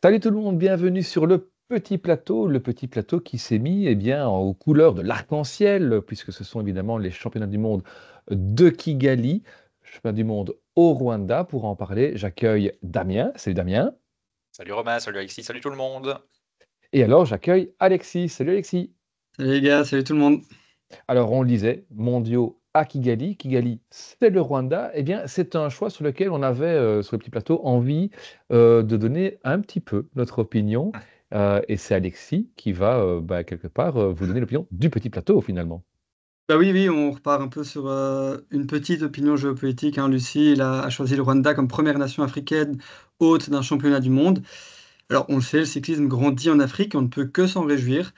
Salut tout le monde, bienvenue sur le petit plateau qui s'est mis aux couleurs de l'arc-en-ciel, puisque ce sont évidemment les championnats du monde de Kigali, championnats du monde au Rwanda. Pour en parler, j'accueille Damien. Salut Damien. Salut Romain, salut Alexis, salut tout le monde. Et alors j'accueille Alexis. Salut Alexis. Salut les gars, salut tout le monde. Alors on le disait, mondiaux à Kigali. Kigali, c'est le Rwanda. Eh bien, c'est un choix sur lequel on avait, sur le petit plateau, envie de donner un petit peu notre opinion. Et c'est Alexis qui va, quelque part, vous donner l'opinion du petit plateau, finalement. Bah oui, oui, on repart un peu sur une petite opinion géopolitique, hein. Lucie, a choisi le Rwanda comme première nation africaine hôte d'un championnat du monde. Alors, on le sait, le cyclisme grandit en Afrique, on ne peut que s'en réjouir.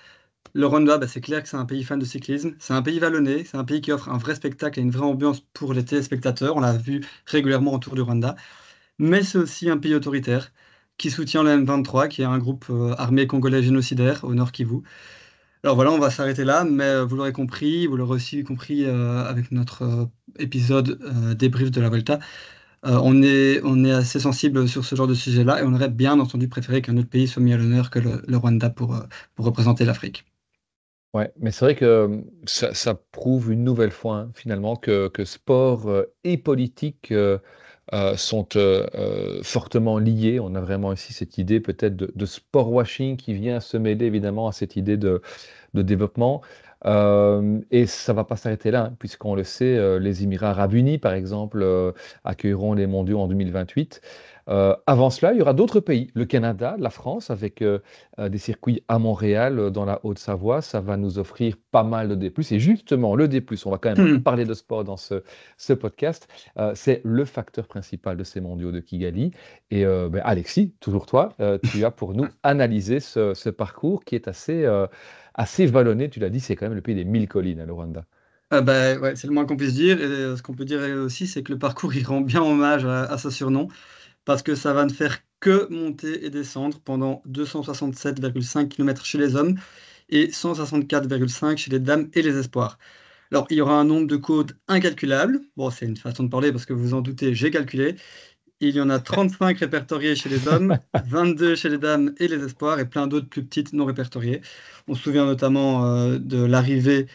Le Rwanda, c'est clair que c'est un pays fan de cyclisme, c'est un pays vallonné, c'est un pays qui offre un vrai spectacle et une vraie ambiance pour les téléspectateurs. On l'a vu régulièrement autour du Rwanda. Mais c'est aussi un pays autoritaire qui soutient le M23, qui est un groupe armé congolais génocidaire au nord Kivu. Alors voilà, on va s'arrêter là, mais vous l'aurez compris, vous l'aurez aussi compris avec notre épisode débrief de la Volta. On est assez sensible sur ce genre de sujet-là et on aurait bien entendu préféré qu'un autre pays soit mis à l'honneur que le Rwanda pour représenter l'Afrique. Ouais, mais c'est vrai que ça prouve une nouvelle fois, hein, finalement, que sport et politique sont fortement liés. On a vraiment ici cette idée peut-être de sport washing qui vient se mêler évidemment à cette idée de développement. Et ça ne va pas s'arrêter là, hein, puisqu'on le sait, les Émirats arabes unis, par exemple, accueilleront les mondiaux en 2028. Avant cela, il y aura d'autres pays, le Canada, la France, avec des circuits à Montréal, dans la Haute-Savoie. Ça va nous offrir pas mal de D+. Et justement, le D+, on va quand même Hmm. parler de sport dans ce podcast, c'est le facteur principal de ces mondiaux de Kigali. Et Alexis, toujours toi, tu as pour nous analysé ce parcours qui est assez vallonné. Tu l'as dit, c'est quand même le pays des 1000 collines, hein, le Rwanda. Ouais, c'est le moins qu'on puisse dire. Et ce qu'on peut dire aussi, c'est que le parcours il rend bien hommage à ce surnom, parce que ça va ne faire que monter et descendre pendant 267,5 km chez les hommes et 164,5 chez les dames et les espoirs. Alors, il y aura un nombre de côtes incalculable. Bon, c'est une façon de parler parce que vous vous en doutez, j'ai calculé. Il y en a 35 répertoriés chez les hommes, 22 chez les dames et les espoirs, et plein d'autres plus petites non répertoriées. On se souvient notamment de l'arrivée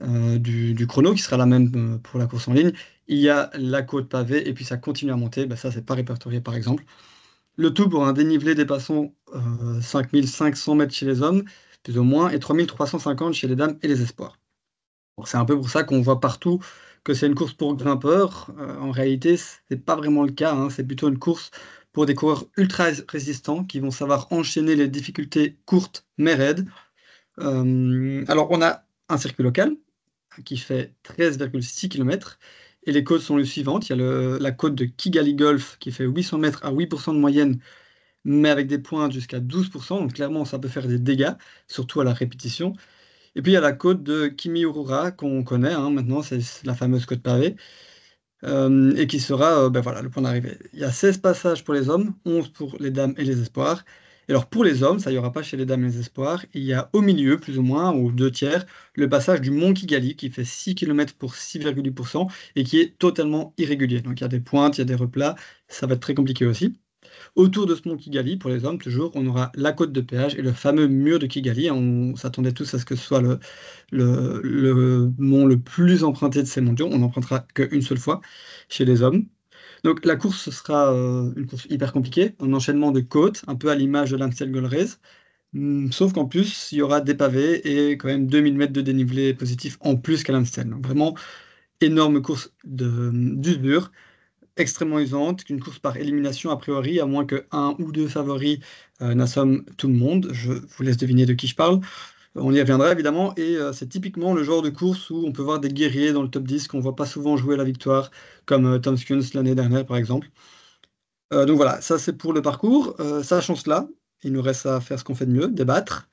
du chrono, qui sera la même pour la course en ligne. Il y a la côte pavée, et puis ça continue à monter. Ben, ça, c'est pas répertorié, par exemple. Le tout pour un dénivelé dépassant 5500 mètres chez les hommes, plus ou moins, et 3350 chez les dames et les espoirs. Bon, c'est un peu pour ça qu'on voit partout que c'est une course pour grimpeurs. En réalité, c'est pas vraiment le cas, hein. C'est plutôt une course pour des coureurs ultra résistants qui vont savoir enchaîner les difficultés courtes mais raides. Alors, on a un circuit local qui fait 13,6 km et les côtes sont les suivantes. Il y a la côte de Kigali Golf qui fait 800 mètres à 8% de moyenne, mais avec des pointes jusqu'à 12%. Donc, clairement, ça peut faire des dégâts, surtout à la répétition. Et puis il y a la côte de Kimiurura qu'on connaît, hein, maintenant, c'est la fameuse côte pavée, et qui sera voilà, le point d'arrivée. Il y a 16 passages pour les hommes, 11 pour les dames et les espoirs. Et alors pour les hommes, ça, il n'y aura pas chez les dames et les espoirs, il y a au milieu, plus ou moins, ou deux tiers, le passage du mont Kigali qui fait 6 km pour 6,8% et qui est totalement irrégulier. Donc il y a des pointes, il y a des replats, ça va être très compliqué aussi. Autour de ce mont Kigali, pour les hommes, toujours, on aura la côte de péage et le fameux mur de Kigali. On s'attendait tous à ce que ce soit le mont le plus emprunté de ces mondiaux. On n'empruntera qu'une seule fois chez les hommes. Donc la course, ce sera une course hyper compliquée, un enchaînement de côtes, un peu à l'image de l'Amstel Gold Race. Sauf qu'en plus, il y aura des pavés et quand même 2000 mètres de dénivelé positif en plus qu'à l'Amstel. Donc vraiment, énorme course d'usure, extrêmement usante, qu'une course par élimination a priori, à moins que un ou deux favoris n'assomment tout le monde. Je vous laisse deviner de qui je parle. On y reviendra évidemment, et c'est typiquement le genre de course où on peut voir des guerriers dans le top 10 qu'on voit pas souvent jouer à la victoire, comme Tom Skuns l'année dernière par exemple. Donc voilà, ça c'est pour le parcours. Sachant cela, il nous reste à faire ce qu'on fait de mieux, débattre,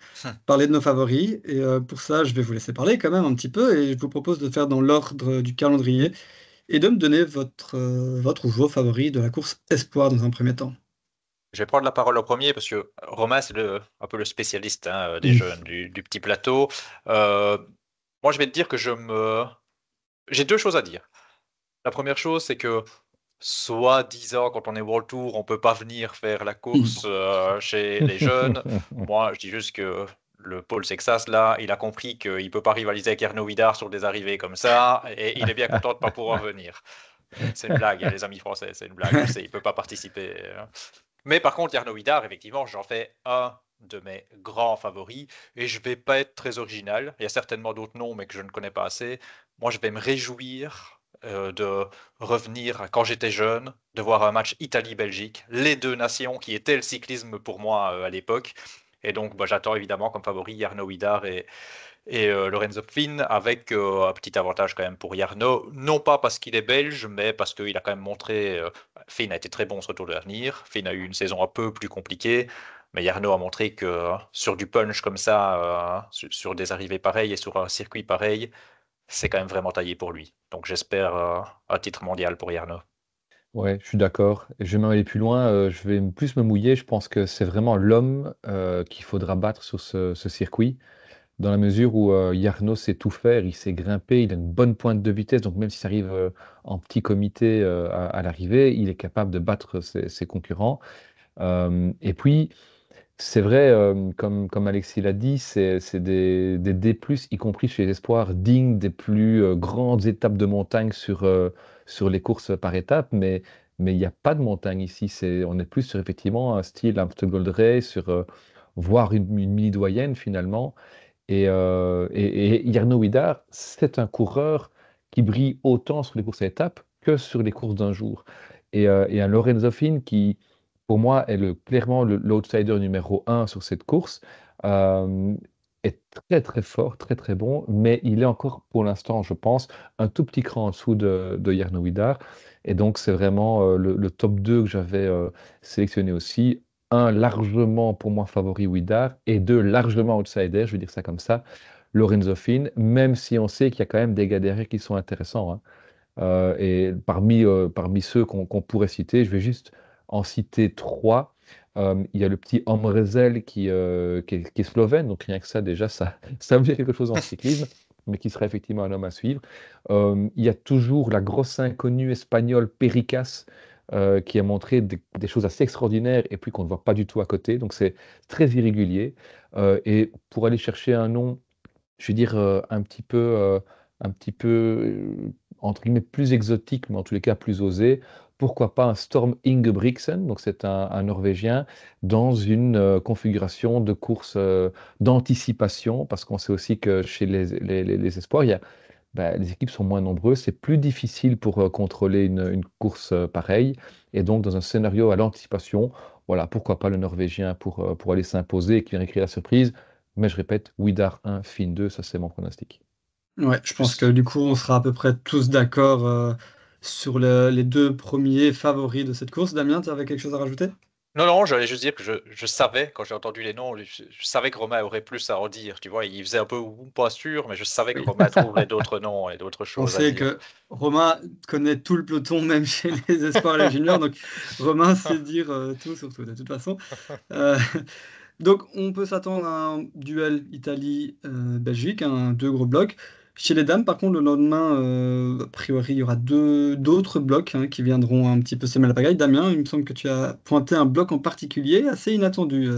parler de nos favoris, et pour ça je vais vous laisser parler quand même un petit peu, et je vous propose de faire dans l'ordre du calendrier et de me donner votre ou vos favoris de la course Espoir dans un premier temps. Je vais prendre la parole au premier parce que Romain, c'est un peu le spécialiste des jeunes du petit plateau. Euh, Moi, je vais te dire que j'ai deux choses à dire. La première chose, c'est que soi-disant, quand on est World Tour, on peut pas venir faire la course chez les jeunes. Moi, je dis juste que le Paul Sexas, là, il a compris qu'il peut pas rivaliser avec Erno Vidar sur des arrivées comme ça, et il est bien content de pas pouvoir venir. C'est une blague, les amis français, c'est une blague, je sais, il peut pas participer. Mais par contre, Erno Vidar, effectivement, j'en fais un de mes grands favoris, et je vais pas être très original. Il y a certainement d'autres noms, mais que je ne connais pas assez. Moi, je vais me réjouir de revenir à quand j'étais jeune, de voir un match Italie-Belgique, les deux nations qui étaient le cyclisme pour moi à l'époque. Et donc, bah, j'attends évidemment comme favori Jarno Hidar et Lorenzo Finn, avec un petit avantage quand même pour Jarno, non pas parce qu'il est belge, mais parce qu'il a quand même montré, Finn a été très bon sur le Tour de l'Avenir, Finn a eu une saison un peu plus compliquée, mais Jarno a montré que sur du punch comme ça, sur des arrivées pareilles et sur un circuit pareil, c'est quand même vraiment taillé pour lui. Donc j'espère un titre mondial pour Jarno. Ouais, je suis d'accord. Et je vais même aller plus loin, je vais plus me mouiller. Je pense que c'est vraiment l'homme qu'il faudra battre sur ce circuit, dans la mesure où Yarno sait tout faire, il sait grimper, il a une bonne pointe de vitesse, donc même s'il arrive en petit comité à l'arrivée, il est capable de battre ses concurrents. Et puis, c'est vrai, comme Alexis l'a dit, c'est des D+, y compris chez les espoirs, dignes des plus grandes étapes de montagne sur les courses par étapes, mais il n'y a pas de montagne ici. On est plus sur effectivement un style Amstel Gold Race, voire une mini-doyenne finalement. Et Jarno Widar, c'est un coureur qui brille autant sur les courses à étapes que sur les courses d'un jour. Et un Lorenzo Finn qui, pour moi, est clairement l'outsider numéro un sur cette course, euh, est très très fort, très très bon, mais il est encore pour l'instant, je pense, un tout petit cran en dessous de Jarno Widar. Et donc, c'est vraiment le top 2 que j'avais sélectionné aussi. Un, largement pour moi favori Widar, et deux, largement outsider, je vais dire ça comme ça, Lorenzo Finn, même si on sait qu'il y a quand même des gars derrière qui sont intéressants, hein. Et parmi ceux qu'on pourrait citer, je vais juste en citer trois. Il y a le petit Omrezel qui est slovène, donc rien que ça, déjà, ça veut dire quelque chose en cyclisme, mais qui serait effectivement un homme à suivre. Il y a toujours la grosse inconnue espagnole Pericas, qui a montré des choses assez extraordinaires et puis qu'on ne voit pas du tout à côté, donc c'est très irrégulier. Et pour aller chercher un nom, je vais dire un petit peu entre guillemets plus exotique, mais en tous les cas plus osé. Pourquoi pas un Storm Ingebrigtsen, donc c'est un Norvégien, dans une configuration de course d'anticipation, parce qu'on sait aussi que chez les espoirs, les équipes sont moins nombreuses, c'est plus difficile pour contrôler une course pareille, et donc dans un scénario à l'anticipation, voilà, pourquoi pas le Norvégien pour aller s'imposer et qui vient créer la surprise. Mais je répète, Widar 1, Finn 2, ça c'est mon pronostic. Ouais, je pense que Juste- du coup, on sera à peu près tous d'accord sur les deux premiers favoris de cette course. Damien, tu avais quelque chose à rajouter? Non, non, j'allais juste dire que je savais, quand j'ai entendu les noms, je savais que Romain aurait plus à en dire. Tu vois, il faisait un peu ou pas sûr, mais je savais que Oui. Romain trouverait d'autres noms et d'autres On choses à sait dire. que Romain connaît tout le peloton, même chez les espoirs et les juniors. Donc, Romain sait dire tout sur tout, de toute façon. Euh, donc, on peut s'attendre à un duel Italie-Belgique, deux gros blocs. Chez les dames, par contre, le lendemain, a priori, il y aura d'autres blocs qui viendront un petit peu semer la pagaille. Damien, il me semble que tu as pointé un bloc en particulier, assez inattendu.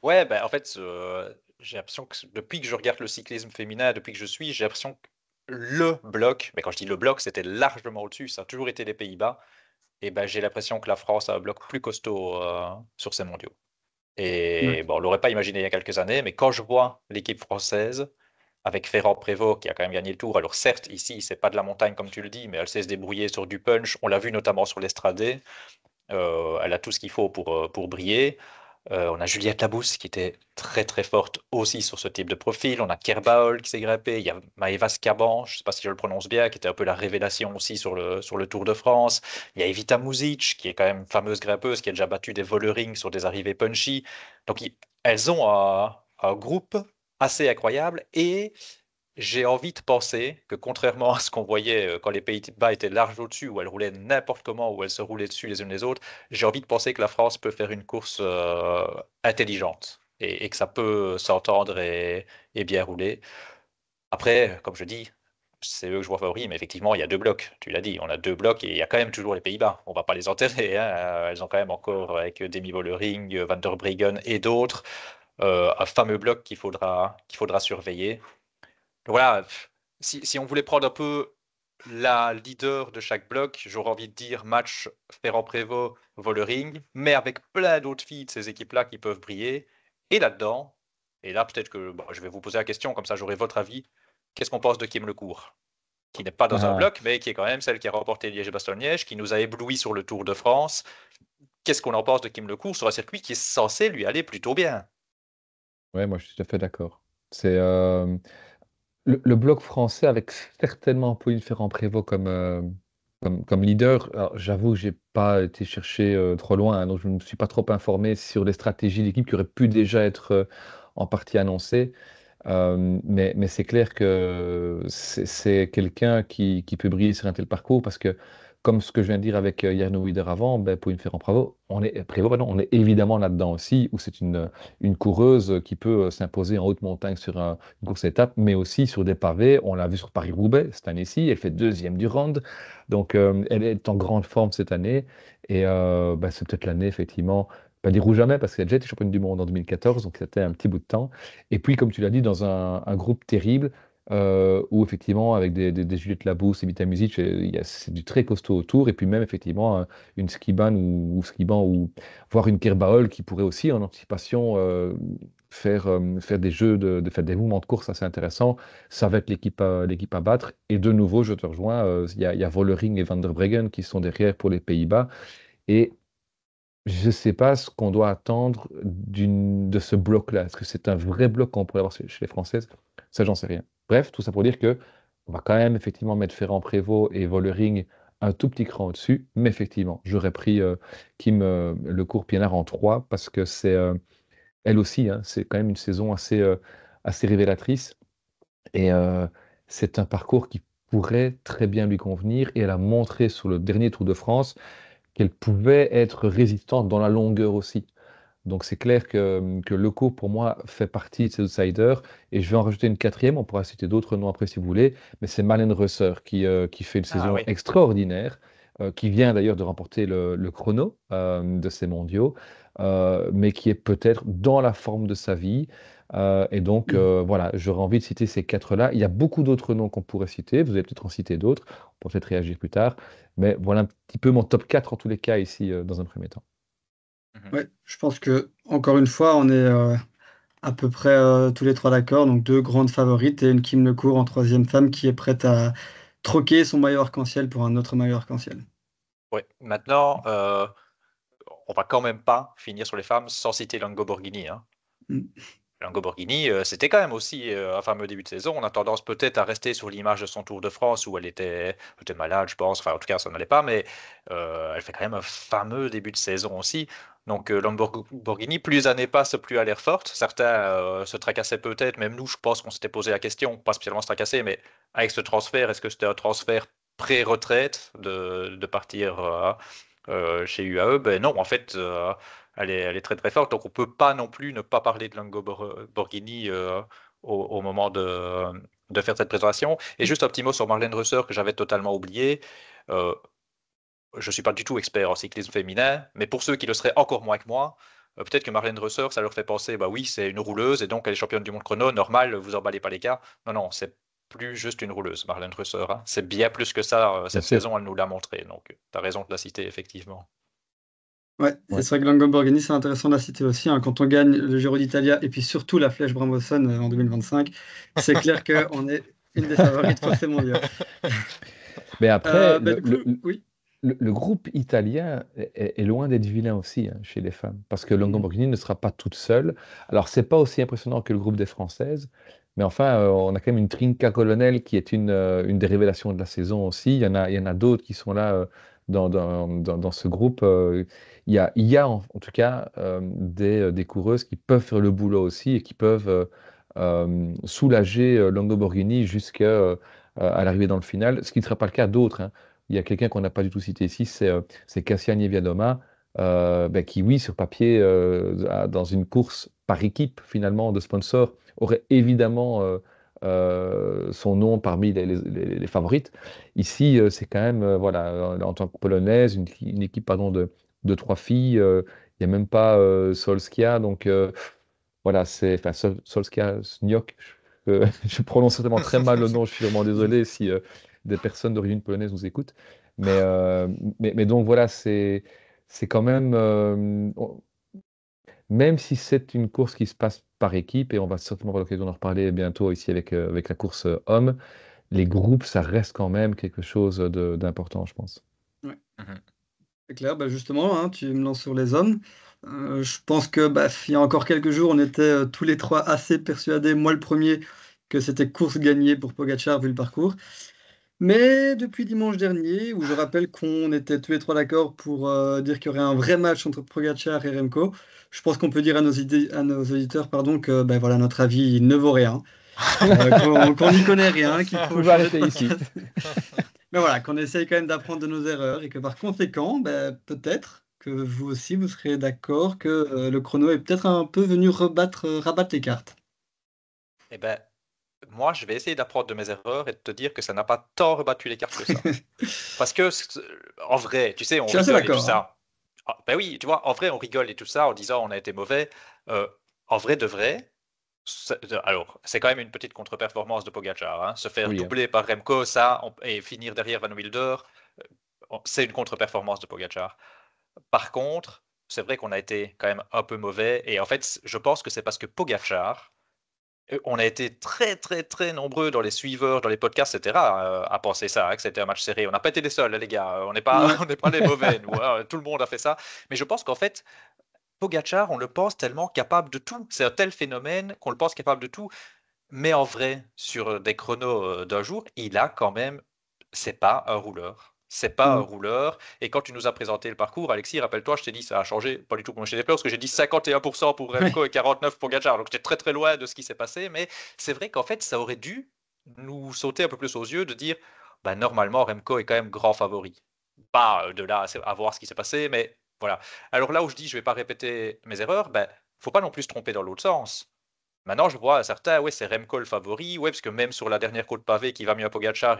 Ouais, ben en fait, j'ai l'impression que depuis que je regarde le cyclisme féminin, depuis que je suis, j'ai l'impression que le bloc, mais quand je dis le bloc, c'était largement au-dessus, ça a toujours été les Pays-Bas, et ben j'ai l'impression que la France a un bloc plus costaud sur ces mondiaux. Ouais. Et bon, on l'aurait pas imaginé il y a quelques années, mais quand je vois l'équipe française, avec Ferrand-Prévot qui a quand même gagné le Tour, alors certes, ici, c'est pas de la montagne comme tu le dis, mais elle sait se débrouiller sur du punch, on l'a vu notamment sur l'Estradé, elle a tout ce qu'il faut pour briller. On a Juliette Labousse qui était très très forte aussi sur ce type de profil. On a Kerbaol qui s'est grimpé. Il y a Maëva Skaban, je ne sais pas si je le prononce bien, qui était un peu la révélation aussi sur le Tour de France. Il y a Evita Muzic qui est quand même une fameuse grimpeuse qui a déjà battu des Vollering sur des arrivées punchy. Donc elles ont un groupe assez incroyable et j'ai envie de penser que contrairement à ce qu'on voyait quand les Pays-Bas étaient large au-dessus, où elles roulaient n'importe comment, où elles se roulaient dessus les unes les autres, j'ai envie de penser que la France peut faire une course intelligente et que ça peut s'entendre et bien rouler. Après, comme je dis, c'est eux que je vois favoris, mais effectivement, il y a deux blocs, tu l'as dit, on a deux blocs et il y a quand même toujours les Pays-Bas. On va pas les enterrer, hein. Elles ont quand même encore, avec Demi Vollering, Van der Breggen et d'autres, un fameux bloc qu'il faudra surveiller. Donc voilà, si on voulait prendre un peu la leader de chaque bloc, j'aurais envie de dire match Ferrand-Prévot, Vollering, mais avec plein d'autres filles de ces équipes-là qui peuvent briller. Et là-dedans, et là peut-être que je vais vous poser la question, comme ça j'aurai votre avis. Qu'est-ce qu'on pense de Kim Lecourt, qui n'est pas dans un Ah, bloc, mais qui est quand même celle qui a remporté Liège-Bastogne-Liège, qui nous a ébloui sur le Tour de France. Qu'est-ce qu'on en pense de Kim Lecourt sur un circuit qui est censé lui aller plutôt bien? ouais, moi je suis tout à fait d'accord. C'est le bloc français avec certainement Pauline Ferrand-Prévot comme leader. Alors, j'avoue que j'ai pas été chercher trop loin, hein, donc je ne me suis pas trop informé sur les stratégies d'équipe qui auraient pu déjà être en partie annoncées. Mais c'est clair que c'est quelqu'un qui peut briller sur un tel parcours parce que, comme ce que je viens de dire avec Jarno Wider avant, ben, pour une Ferrand-Prévot, on est évidemment là-dedans aussi, où c'est une coureuse qui peut s'imposer en haute montagne sur une course à étapes, mais aussi sur des pavés. On l'a vu sur Paris-Roubaix cette année-ci, elle fait deuxième du round, donc elle est en grande forme cette année, et ben, c'est peut-être l'année, effectivement, pas dire ou jamais, parce qu'elle a déjà été championne du monde en 2014, donc c'était un petit bout de temps. Et puis, comme tu l'as dit, dans un groupe terrible, où effectivement, avec des Juliette Labousse et Mita Music, c'est du très costaud autour. Et puis même, effectivement, une Skiban ou Skiban, ou voire une Kerbaol qui pourrait aussi, en anticipation, faire des jeux, faire des mouvements de course assez intéressants. Ça va être l'équipe à battre. Et de nouveau, je te rejoins, il y a Vollering et Van der Breggen qui sont derrière pour les Pays-Bas. Et je ne sais pas ce qu'on doit attendre de ce bloc-là. Est-ce que c'est un vrai bloc qu'on pourrait avoir chez les Françaises? Ça, j'en sais rien. Bref, tout ça pour dire que on va quand même effectivement mettre Ferrand-Prévot et Vollering un tout petit cran au-dessus. Mais effectivement, j'aurais pris Kim Lecourt-Pienard en 3 parce que c'est elle aussi, hein, c'est quand même une saison assez révélatrice. Et c'est un parcours qui pourrait très bien lui convenir. Et elle a montré sur le dernier Tour de France qu'elle pouvait être résistante dans la longueur aussi. Donc c'est clair que Leco, pour moi, fait partie de ces outsiders. Et je vais en rajouter une quatrième, on pourra citer d'autres noms après si vous voulez, mais c'est Marlène Reusser qui fait une Ah saison oui. extraordinaire, qui vient d'ailleurs de remporter le chrono de ces mondiaux, mais qui est peut-être dans la forme de sa vie. Et donc voilà, j'aurais envie de citer ces quatre-là. Il y a beaucoup d'autres noms qu'on pourrait citer, vous allez peut-être en citer d'autres, on pourra peut-être réagir plus tard, mais voilà un petit peu mon top 4 en tous les cas ici dans un premier temps. Mhm. Ouais, je pense que encore une fois, on est à peu près tous les trois d'accord. Donc deux grandes favorites et une Kim Lecourt en troisième femme qui est prête à troquer son maillot arc-en-ciel pour un autre maillot arc-en-ciel. Ouais. Maintenant, on va quand même pas finir sur les femmes sans citer Longo Borghini, hein. Mm. Longo Borghini, c'était quand même aussi un fameux début de saison. On a tendance peut-être à rester sur l'image de son Tour de France où elle était peut-être malade, je pense. Enfin, en tout cas, ça n'allait pas, mais elle fait quand même un fameux début de saison aussi. Donc, Lamborghini, plus les années passent, plus elle a l'air forte. Certains se tracassaient peut-être, même nous, je pense qu'on s'était posé la question, pas spécialement se tracasser, mais avec ce transfert, est-ce que c'était un transfert pré-retraite de partir chez UAE? Ben non, en fait, elle est très très forte, donc on peut pas non plus ne pas parler de Lango Borghini au moment de faire cette présentation. Et juste un petit mot sur Marlène Reusser que j'avais totalement oublié. Euh, je suis pas du tout expert en cyclisme féminin, mais pour ceux qui le seraient encore moins que moi, peut-être que Marlène Reusser, ça leur fait penser, bah oui, c'est une rouleuse et donc elle est championne du monde chrono, normal, vous emballez pas les cas. Non, non, c'est plus juste une rouleuse, Marlène Reusser, hein. C'est bien plus que ça, Bien cette sûr. saison, elle nous l'a montré, donc tu as raison de la citer, effectivement. Ouais, et Ouais. c'est vrai que Lamborghini, c'est intéressant de la citer aussi, hein. Quand on gagne le Giro d'Italia et puis surtout la Flèche Bramboson en 2025, c'est clair qu'on est une des favorites pour ces mondiaux. Mais après, Bah, du coup, oui. le groupe italien est loin d'être vilain aussi, hein, chez les femmes, parce que Mhm. Lamborghini ne sera pas toute seule. Alors, c'est pas aussi impressionnant que le groupe des Françaises, mais enfin, on a quand même une Trinca Colonel qui est une des révélations de la saison aussi. Il y en a d'autres qui sont là dans ce groupe. Il y a en tout cas des coureuses qui peuvent faire le boulot aussi et qui peuvent soulager Lamborghini jusqu'à à l'arrivée dans le final, ce qui ne sera pas le cas d'autres, hein. Il y a quelqu'un qu'on n'a pas du tout cité ici, c'est Cassia Niewiadoma, ben, qui, oui, sur papier, dans une course par équipe, finalement, de sponsors, aurait évidemment son nom parmi les favorites. Ici, c'est quand même, voilà, en tant que Polonaise, une équipe pardon, de 3 filles. Il n'y a même pas Solskjaer, donc voilà, enfin, Solskjaer, Sniok, je prononce certainement très mal le nom, je suis vraiment désolé si des personnes d'origine polonaise nous écoutent. Mais, euh, mais donc voilà, c'est quand même, même si c'est une course qui se passe par équipe, et on va certainement avoir l'occasion d'en reparler bientôt ici avec la course homme, les groupes, ça reste quand même quelque chose d'important, je pense. Ouais. Mhm. C'est clair, bah, justement, hein, tu me lances sur les hommes. Je pense que il y a encore quelques jours, on était tous les trois assez persuadés, moi le premier, que c'était course gagnée pour Pogacar vu le parcours. Mais depuis dimanche dernier, où je rappelle qu'on était tous les trois d'accord pour dire qu'il y aurait un vrai match entre Pogacar et Remco, je pense qu'on peut dire à nos auditeurs pardon, que voilà, notre avis il ne vaut rien, qu'on n'y connaît rien, qu'il Vous faut pouvez changer de arrêter ici. podcast. Mais voilà, qu'on essaye quand même d'apprendre de nos erreurs et que par conséquent, peut-être que vous aussi, vous serez d'accord que le chrono est peut-être un peu venu rabattre les cartes. Eh ben, moi, je vais essayer d'apprendre de mes erreurs et de te dire que ça n'a pas tant rebattu les cartes que ça. Parce que, en vrai, tu sais, on Je suis assez rigole et tout d'accord, hein. ça. Ah, ben oui, tu vois, en vrai, on rigole et tout ça en disant on a été mauvais. En vrai de vrai, alors, c'est quand même une petite contre-performance de Pogacar, hein. Se faire Oui, hein. doubler par Remco, ça, et finir derrière Van Wilder, c'est une contre-performance de Pogacar. Par contre, c'est vrai qu'on a été quand même un peu mauvais. Et en fait, je pense que c'est parce que Pogacar, on a été très très très nombreux dans les suiveurs, dans les podcasts, etc., à penser ça, hein, que c'était un match serré. On n'a pas été les seuls, hein, les gars. On n'est pas, Ouais. on n'est pas les mauvais, nous, hein. Tout le monde a fait ça. Mais je pense qu'en fait, Pogacar, on le pense tellement capable de tout. C'est un tel phénomène qu'on le pense capable de tout. Mais en vrai, sur des chronos d'un jour, il a quand même. C'est pas un rouleur. C'est pas un Non. rouleur. Et quand tu nous as présenté le parcours, Alexis, rappelle-toi, je t'ai dit ça a changé, pas du tout pour moi chez les parce que j'ai dit 51% pour Remco Ouais. et 49% pour Pogacar. Donc j'étais très très loin de ce qui s'est passé. Mais c'est vrai qu'en fait, ça aurait dû nous sauter un peu plus aux yeux de dire bah, normalement, Remco est quand même grand favori. Pas de là à voir ce qui s'est passé, mais voilà. Alors là où je dis je vais pas répéter mes erreurs, ben, faut pas non plus se tromper dans l'autre sens. Maintenant, je vois certains, ouais, c'est Remco le favori, ouais, parce que même sur la dernière côte pavée qui va mieux à Pogacar,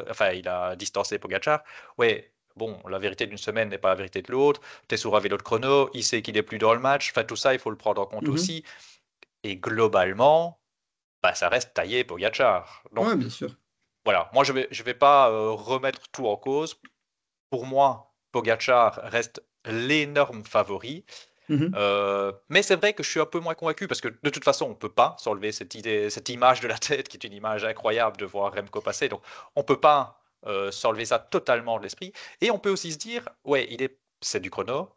enfin, il a distancé Pogacar. Ouais, bon, la vérité d'une semaine n'est pas la vérité de l'autre. Tessou a vélo de chrono, il sait qu'il est plus dans le match. Enfin, tout ça, il faut le prendre en compte Mhm. aussi. Et globalement, bah, ça reste taillé Pogacar. Donc Ouais, bien sûr. voilà, moi je vais pas remettre tout en cause. Pour moi, Pogacar reste l'énorme favori. Mhm. Mais c'est vrai que je suis un peu moins convaincu parce que de toute façon, on peut pas s'enlever cette idée, cette image de la tête qui est une image incroyable de voir Remco passer. Donc, on peut pas s'enlever ça totalement de l'esprit. Et on peut aussi se dire, ouais, c'est du chrono.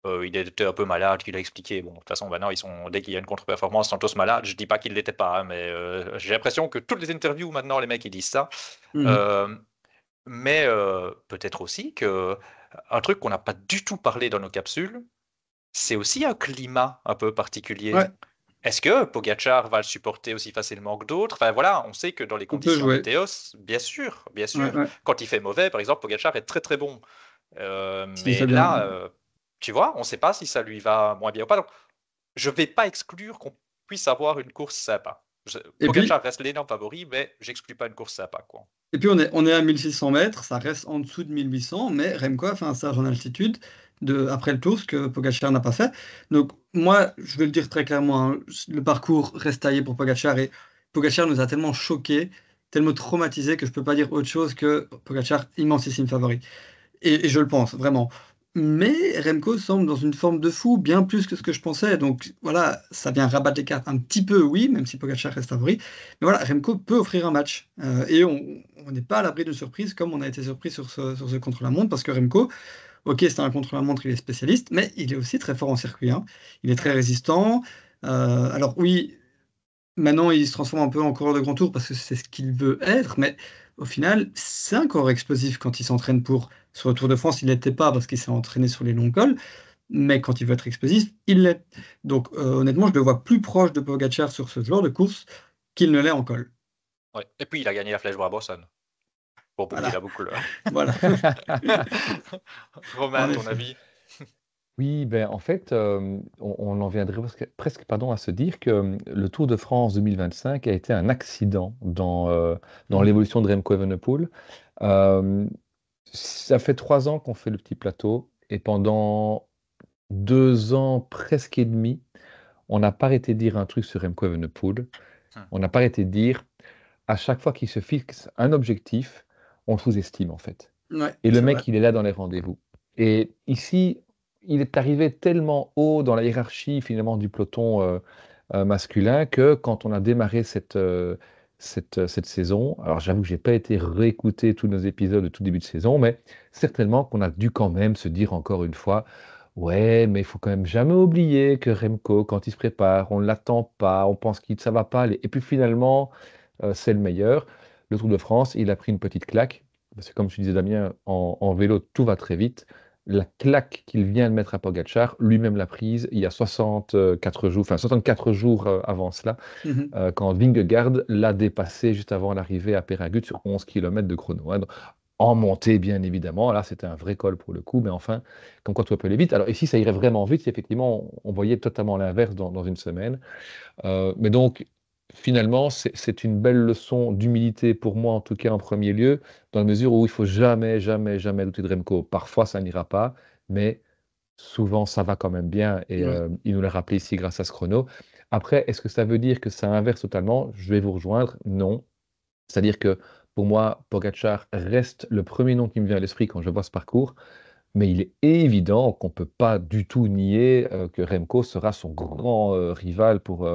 Il était un peu malade, qu'il a expliqué. Bon, de toute façon, maintenant, dès qu'il y a une contre-performance, ils sont tous malades. Je dis pas qu'il l'était pas, hein, mais j'ai l'impression que toutes les interviews maintenant, les mecs, ils disent ça. Mhm. Euh, mais peut-être aussi que un truc qu'on n'a pas du tout parlé dans nos capsules, c'est aussi un climat un peu particulier. Ouais, Est-ce que Pogacar va le supporter aussi facilement que d'autres? Enfin voilà, on sait que dans les on peut conditions jouer. météo, bien Ouais, sûr, ouais. quand il fait mauvais, par exemple, Pogacar est très très bon. S'il fait Mais bien. là, tu vois, on ne sait pas si ça lui va moins bien ou pas. Donc, je ne vais pas exclure qu'on puisse avoir une course sympa. Et puis, Pogacar reste l'énorme favori, mais j'exclus pas une course sympa, quoi. on est à 1600 mètres, ça reste en dessous de 1800, mais Remco a fait un stage en altitude après le tour, ce que Pogacar n'a pas fait. Donc, moi, je vais le dire très clairement, hein, le parcours reste taillé pour Pogacar et Pogacar nous a tellement choqués, tellement traumatisés que je peux pas dire autre chose que Pogacar, immensissime favori. Et je le pense, vraiment. Mais Remco semble dans une forme de fou, bien plus que ce que je pensais. Donc voilà, ça vient rabattre les cartes un petit peu, oui, même si Pogacar reste favori. Mais voilà, Remco peut offrir un match. Et on n'est pas à l'abri de surprise, comme on a été surpris sur ce contre-la-montre, parce que Remco, ok, c'est un contre-la-montre, il est spécialiste, mais il est aussi très fort en circuit, hein. Il est très Mhm. résistant. Alors oui, maintenant, il se transforme un peu en coureur de grand tour parce que c'est ce qu'il veut être, mais au final, c'est un coureur explosif quand il s'entraîne pour. Sur le Tour de France, il l'était pas parce qu'il s'est entraîné sur les longs cols, mais quand il veut être explosif, il l'est. Donc honnêtement, je le vois plus proche de Pogacar sur ce genre de course qu'il ne l'est en col. Ouais. Et puis, il a gagné la Flèche Brabantson. Pour boucler la Voilà, boucle. voilà, Romain, en ton effet. avis? Oui, ben, en fait, on en viendrait presque, pardon, à se dire que le Tour de France 2025 a été un accident dans Mhm. l'évolution de Remco Evenepoel. Euh, Ça fait 3 ans qu'on fait le petit plateau et pendant 2 ans presque et demi, on n'a pas arrêté de dire un truc sur Remco Evenepoel. Hmm. On n'a pas arrêté de dire à chaque fois qu'il se fixe un objectif, on le sous-estime en fait. Ouais, Et le c'est vrai. mec, il est là dans les rendez-vous. Et ici, il est arrivé tellement haut dans la hiérarchie finalement du peloton masculin que quand on a démarré cette saison, alors j'avoue que j'ai pas été réécouter tous nos épisodes de tout début de saison, mais certainement qu'on a dû quand même se dire encore une fois, ouais, mais il faut quand même jamais oublier que Remco, quand il se prépare, on ne l'attend pas, on pense que ça va pas aller. Et puis finalement, c'est le meilleur. Le Tour de France, il a pris une petite claque. Parce que comme tu disais Damien, en vélo, tout va très vite. La claque qu'il vient de mettre à Pogacar, lui-même l'a prise il y a 64 jours, enfin 64 jours avant cela, Mhm. quand Vingegaard l'a dépassé juste avant l'arrivée à Peyragut sur 11 km de chrono, hein. Donc, en montée, bien évidemment. Là, c'était un vrai col pour le coup, mais enfin, comme quoi tout peut aller vite. Alors ici, ça irait vraiment vite si effectivement on voyait totalement l'inverse dans une semaine. Mais donc, finalement, c'est une belle leçon d'humilité pour moi, en tout cas en premier lieu, dans la mesure où il faut jamais, jamais, jamais douter de Remco. Parfois, ça n'ira pas, mais souvent, ça va quand même bien. Et Ouais. il nous l'a rappelé ici grâce à ce chrono. Après, est-ce que ça veut dire que ça inverse totalement? Je vais vous rejoindre. Non. C'est-à-dire que pour moi, Pogacar reste le premier nom qui me vient à l'esprit quand je vois ce parcours. Mais il est évident qu'on ne peut pas du tout nier que Remco sera son grand rival pour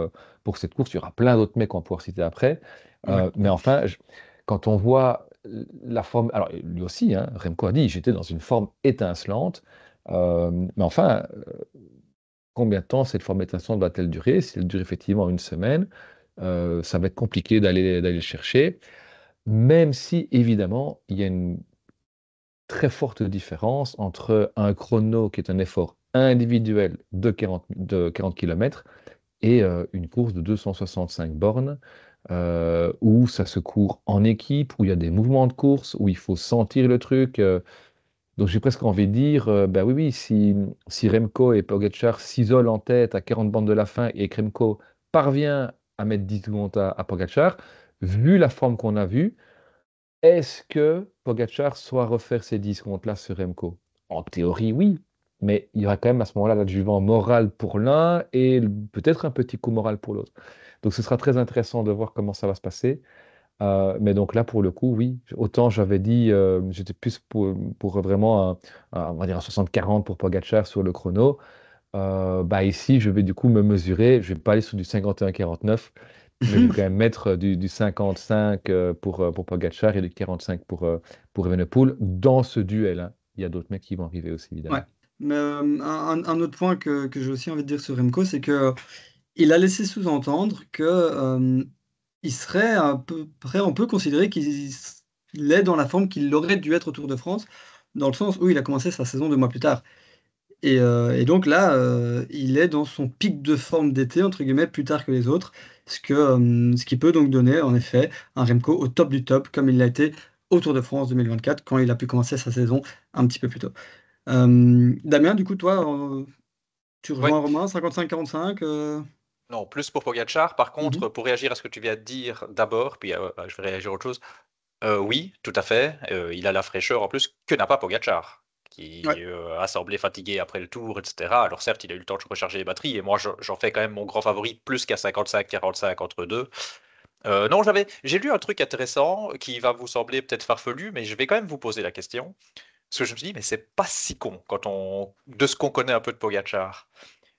cette course. Il y aura plein d'autres mecs qu'on va pouvoir citer après. Ouais. Mais enfin, quand on voit la forme. Alors, lui aussi, hein, Remco a dit j'étais dans une forme étincelante. Mais enfin, combien de temps cette forme étincelante va-t-elle durer? Si elle dure effectivement une semaine, ça va être compliqué d'aller le chercher. Même si, évidemment, il y a une très forte différence entre un chrono qui est un effort individuel de 40 km et une course de 265 bornes où ça se court en équipe, où il y a des mouvements de course, où il faut sentir le truc. Donc j'ai presque envie de dire, bah oui, oui, si Remco et Pogacar s'isolent en tête à 40 bandes de la fin et que Remco parvient à mettre 10 secondes à Pogacar, vu la forme qu'on a vue, est-ce que Pogacar soit refaire ces 10 contre-là sur Remco? En théorie, oui, mais il y aura quand même à ce moment-là l'adjuvant moral pour l'un et peut-être un petit coup moral pour l'autre. Donc ce sera très intéressant de voir comment ça va se passer. Mais donc là, pour le coup, oui, autant j'avais dit, j'étais plus pour vraiment on va dire un 60-40 pour Pogacar sur le chrono. Bah ici, je vais du coup me mesurer. Je vais pas aller sur du 51-49, mais je vais quand même mettre du 55 pour Pogacar et du 45 pour Evenepoel dans ce duel, hein. Il y a d'autres mecs qui vont arriver aussi, Ouais. évidemment. Mais un autre point que j'ai aussi envie de dire sur Remco, c'est que il a laissé sous-entendre que il serait à peu près, on peut considérer il est dans la forme qu'il aurait dû être au Tour de France, dans le sens où il a commencé sa saison 2 mois plus tard. Et donc là, il est dans son «pic de forme d'été» entre guillemets, plus tard que les autres, ce qui peut donc donner en effet un Remco au top du top, comme il l'a été au Tour de France 2024 quand il a pu commencer sa saison un petit peu plus tôt. Damien, du coup, toi, tu Oui, rejoins Romain, 55-45, non, plus pour Pogacar. Par Mmh. contre, pour réagir à ce que tu viens de dire d'abord, puis je vais réagir à autre chose. Oui, tout à fait. Il a la fraîcheur en plus que n'a pas Pogacar, Ouais. qui a semblé fatigué après le tour, etc. Alors certes, il a eu le temps de recharger les batteries, et moi j'en fais quand même mon grand favori, plus qu'à 55-45 entre deux. Non, j'ai lu un truc intéressant qui va vous sembler peut-être farfelu, mais je vais quand même vous poser la question. Parce que je me suis dit, mais c'est pas si con de ce qu'on connaît un peu de Pogacar.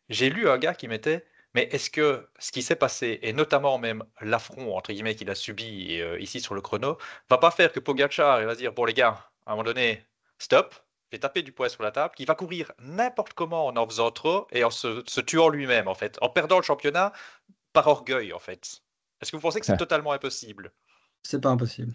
J'ai lu un gars qui mettait, mais est-ce que ce qui s'est passé, et notamment même l'affront entre guillemets qu'il a subi ici sur le chrono, va pas faire que Pogacar il va se dire, bon les gars, à un moment donné, stop, j'ai tapé du poing sur la table, qu'il va courir n'importe comment en faisant trop et en se tuant lui-même en fait, en perdant le championnat par orgueil en fait. Est-ce que vous pensez que c'est totalement impossible? C'est pas impossible.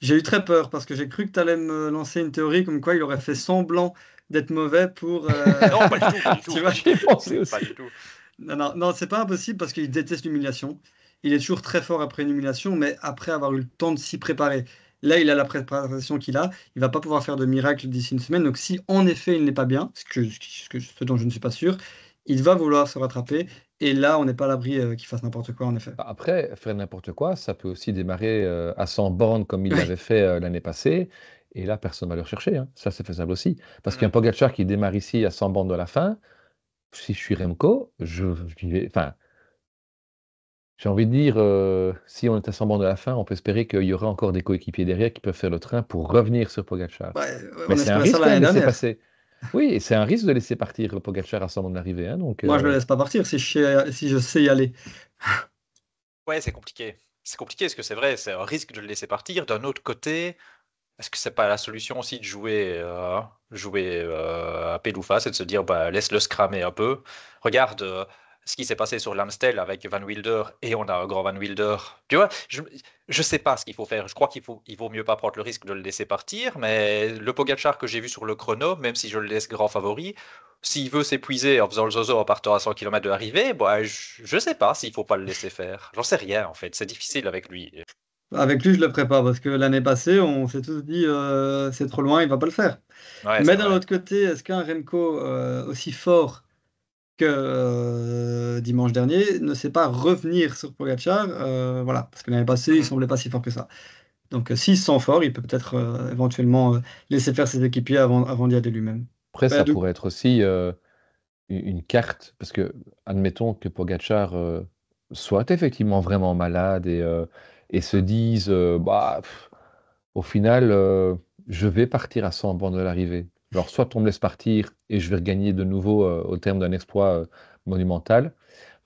J'ai eu très peur parce que j'ai cru que tu allais me lancer une théorie comme quoi il aurait fait semblant d'être mauvais pour, Non, pas du tout, pas du tout, tu pas vois? du J'y ai tout, pensé pas aussi. du tout. Non, non, non, c'est pas impossible parce qu'il déteste l'humiliation. Il est toujours très fort après une humiliation, mais après avoir eu le temps de s'y préparer. Là, il a la préparation qu'il a. Il va pas pouvoir faire de miracle d'ici une semaine. Donc, si en effet il n'est pas bien, ce dont je ne suis pas sûr, il va vouloir se rattraper. Et là, on n'est pas à l'abri qu'il fasse n'importe quoi, en effet. Après, faire n'importe quoi, ça peut aussi démarrer, à 100 bornes comme il Oui, l'avait fait, l'année passée et là, personne va le rechercher, hein. Ça, c'est faisable aussi. Parce qu'un Mhm. Pogačar qui démarre ici à 100 bornes de la fin, si je suis Remco, j'y vais enfin, j'ai envie de dire, si on est à 100 bornes de la fin, on peut espérer qu'il y aura encore des coéquipiers derrière qui peuvent faire le train pour revenir sur Pogačar. ouais, Mais on c'est un espérait ça risque quand l'année même de laisser dernière. passer. Oui, et c'est un risque de laisser partir Pogačar à 100 bornes de l'arrivée, hein, donc Moi, je le laisse pas partir si je sais y aller. Ouais, c'est compliqué. C'est compliqué parce que c'est vrai, c'est un risque de le laisser partir. D'un autre côté, est-ce que c'est pas la solution aussi de jouer à pile ou face et de se dire bah, laisse-le se cramer un peu. Regarde ce qui s'est passé sur l'Amstel avec Van Wilder et on a un grand Van Wilder. Tu vois, je sais pas ce qu'il faut faire. Je crois il vaut mieux pas prendre le risque de le laisser partir, mais le Pogacar que j'ai vu sur le chrono, même si je le laisse grand favori, s'il veut s'épuiser en faisant le zozo en partant à 100 km de l'arrivée, bah, je sais pas s'il faut pas le laisser faire. J'en sais rien en fait, c'est difficile avec lui. Avec lui, je le ferai pas parce que l'année passée, on s'est tous dit c'est trop loin, il va pas le faire. Ouais, Mais c'est d'un vrai. autre côté, est-ce qu'un Remco aussi fort que dimanche dernier ne sait pas revenir sur Pogacar? Voilà, parce que l'année passée, il Mhm. semblait pas si fort que ça. Donc, s'il se sent fort, il peut peut-être éventuellement laisser faire ses équipiers avant d'y aller lui-même. après Bah, ça pourrait être aussi, une carte parce que admettons que Pogačar, soit effectivement vraiment malade et se dise, «Bah, au final, je vais partir à 100 bornes de l'arrivée. Alors soit on me laisse partir et je vais regagner de nouveau, au terme d'un exploit, monumental,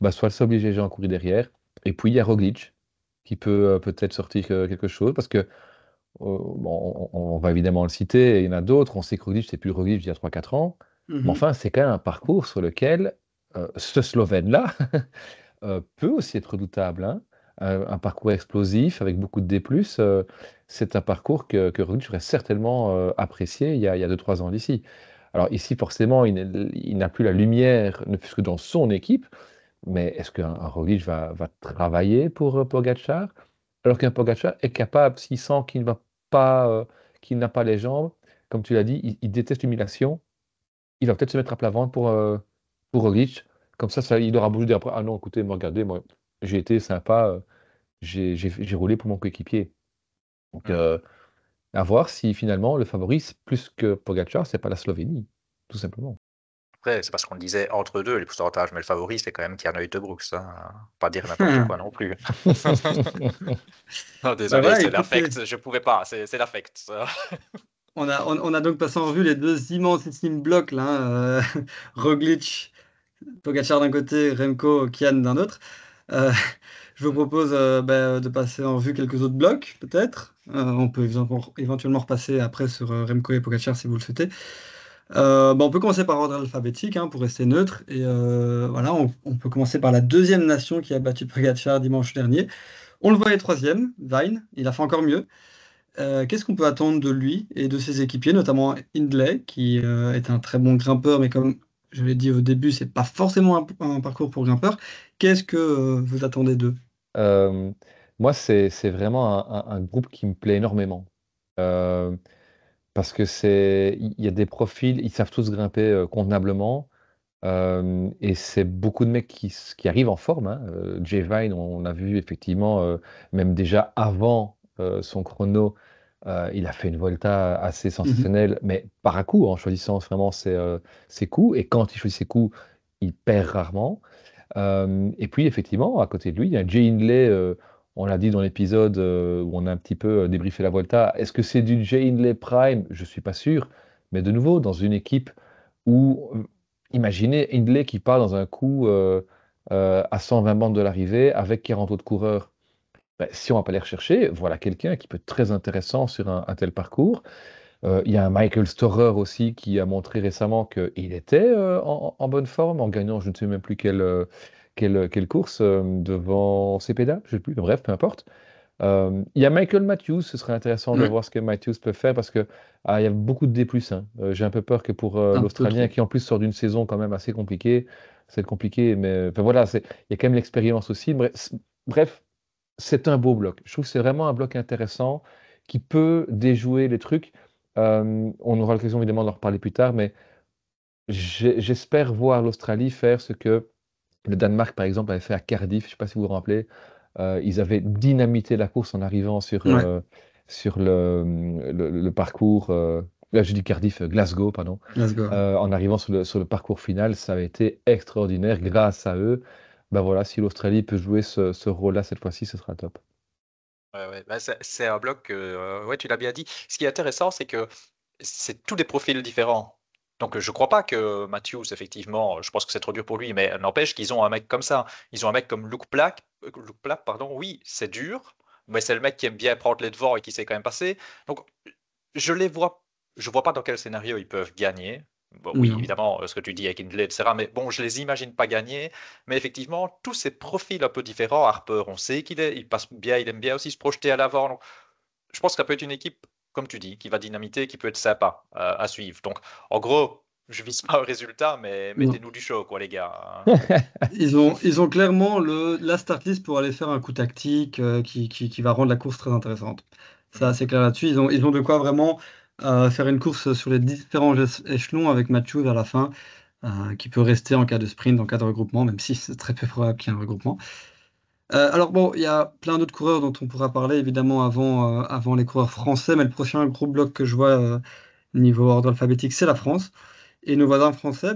bah, soit c'est obligé, j'ai courir derrière et puis il y a Roglič qui peut, peut-être sortir, quelque chose parce que, bon, on va évidemment le citer et il y en a d'autres. On sait que Roglič, c'est plus le Roglič d'il y a 3-4 ans, mais mhm, enfin, c'est quand même un parcours sur lequel, ce Slovène-là, peut aussi être redoutable, hein. Un parcours explosif avec beaucoup de D+, c'est un parcours que Roglič aurait certainement, apprécié il y a 2-3 ans d'ici. Alors ici, forcément, il n'a plus la lumière, ne fût-ce que dans son équipe, mais est-ce qu'un Roglič va travailler pour, Pogačar? Alors qu'un Pogačar est capable, s'il sent qu'il ne va pas, qu'il n'a pas les jambes, comme tu l'as dit, il déteste l'humiliation, il va peut-être se mettre à plat ventre pour Roglič. Comme ça il aura beau lui dire après: «Ah non, écoutez, moi regardez, moi j'ai été sympa, j'ai roulé pour mon coéquipier». Donc Mhm. à voir si finalement le favori, c'est plus que Pogačar, c'est pas la Slovénie, tout simplement. Après, c'est parce qu'on le disait entre deux, les pourcentages, mais le favori, c'est quand même Kerneuil de Brooks. Hein. Pas dire n'importe quoi non plus. Non, Bah désolé, voilà, c'est écoutez, l'affect, je pouvais pas, c'est l'affect. Ça. on a donc passé en revue les deux immensissimes blocs là, hein, Roglič, Pogacar d'un côté, Remco, Kian d'un autre. Euh, je vous propose de passer en revue quelques autres blocs, peut-être. On peut éventuellement repasser après sur Remco et Pogacar si vous le souhaitez. On peut commencer par ordre alphabétique pour rester neutre. Et voilà, on peut commencer par la deuxième nation qui a battu Pogacar dimanche dernier. On le voyait troisième, Vine. Il a fait encore mieux. Qu'est-ce qu'on peut attendre de lui et de ses équipiers, notamment Hindley, qui est un très bon grimpeur, mais comme je l'ai dit au début, c'est pas forcément un parcours pour grimpeur. Qu'est-ce que vous attendez d'eux? Hem, Moi, c'est vraiment un groupe qui me plaît énormément. Hem, Parce que il y a des profils, ils savent tous grimper, convenablement, et c'est beaucoup de mecs qui arrivent en forme, hein. Jay Vine, on a vu effectivement, même déjà avant, son chrono, il a fait une Volta assez Mhm. sensationnelle, mais par à coup, en choisissant vraiment ses coups et quand il choisit ses coups, il perd rarement. Et puis effectivement, à côté de lui, il y a Jay Hindley, on l'a dit dans l'épisode, où on a un petit peu, débriefé la Volta. Est-ce que c'est du Jay Hindley prime? Je suis pas sûr, mais de nouveau dans une équipe où, imaginez Hindley qui part dans un coup, à 120 bandes de l'arrivée avec 40 autres coureurs. Bah, si on va pas les rechercher, voilà quelqu'un qui peut être très intéressant sur un tel parcours. Il y a un Michael Storer aussi qui a montré récemment qu'il était, en bonne forme en gagnant je ne sais même plus quelle course, devant Cepeda, je ne sais plus, bref, peu importe. Il y a Michael Matthews, ce serait intéressant de Ouais, voir ce que Matthews peut faire parce que, il y a beaucoup de D+, hein. J'ai un peu peur que pour, un peu l'Australien trop. qui en plus sort d'une saison quand même assez compliquée, c'est compliqué mais enfin voilà, il y a quand même l'expérience aussi. Bref, c'est un beau bloc. Je trouve que c'est vraiment un bloc intéressant qui peut déjouer les trucs. On aura l'occasion évidemment d'en reparler plus tard, mais j'espère voir l'Australie faire ce que le Danemark, par exemple, avait fait à Cardiff. Je ne sais pas si vous vous rappelez. Ils avaient dynamité la course en arrivant Ouais, sur le parcours. Là, je dis Cardiff, Glasgow, pardon. let's go. En arrivant sur le parcours final, ça avait été extraordinaire grâce à eux. Ben voilà, si l'Australie peut jouer ce rôle-là cette fois-ci, ce sera top. Ouais. Bah, c'est un bloc, ouais, tu l'as bien dit. Ce qui est intéressant, c'est que c'est tous des profils différents. Donc, je crois pas que Matthews, effectivement, je pense que c'est trop dur pour lui, mais n'empêche qu'ils ont un mec comme ça. Ils ont un mec comme Luke Plack, pardon. Oui, c'est dur, mais c'est le mec qui aime bien prendre les devants et qui sait quand même passer. Donc, je les vois, je vois pas dans quel scénario ils peuvent gagner. Bon, oui, Non. évidemment, ce que tu dis avec Hindley, etc. Mais bon, je les imagine pas gagner. Mais effectivement, tous ces profils un peu différents, Harper, on sait il passe bien, il aime bien aussi se projeter à l'avant. Donc, je pense que ça peut être une équipe, comme tu dis, qui va dynamiter, qui peut être sympa à suivre. Donc, en gros, je vise pas un résultat, mais Non. mettez-nous du show, quoi, les gars. Ils ont clairement la start list pour aller faire un coup tactique qui va rendre la course très intéressante. Ça, Mhm. c'est clair là-dessus. Ils ont de quoi vraiment faire une course sur les différents échelons avec Matthews à la fin, qui peut rester en cas de sprint, en cas de regroupement, même si c'est très peu probable qu'il y ait un regroupement. Alors bon, il y a plein d'autres coureurs dont on pourra parler évidemment avant les coureurs français, mais le prochain gros bloc que je vois niveau ordre alphabétique, c'est la France. Et nos voisins français,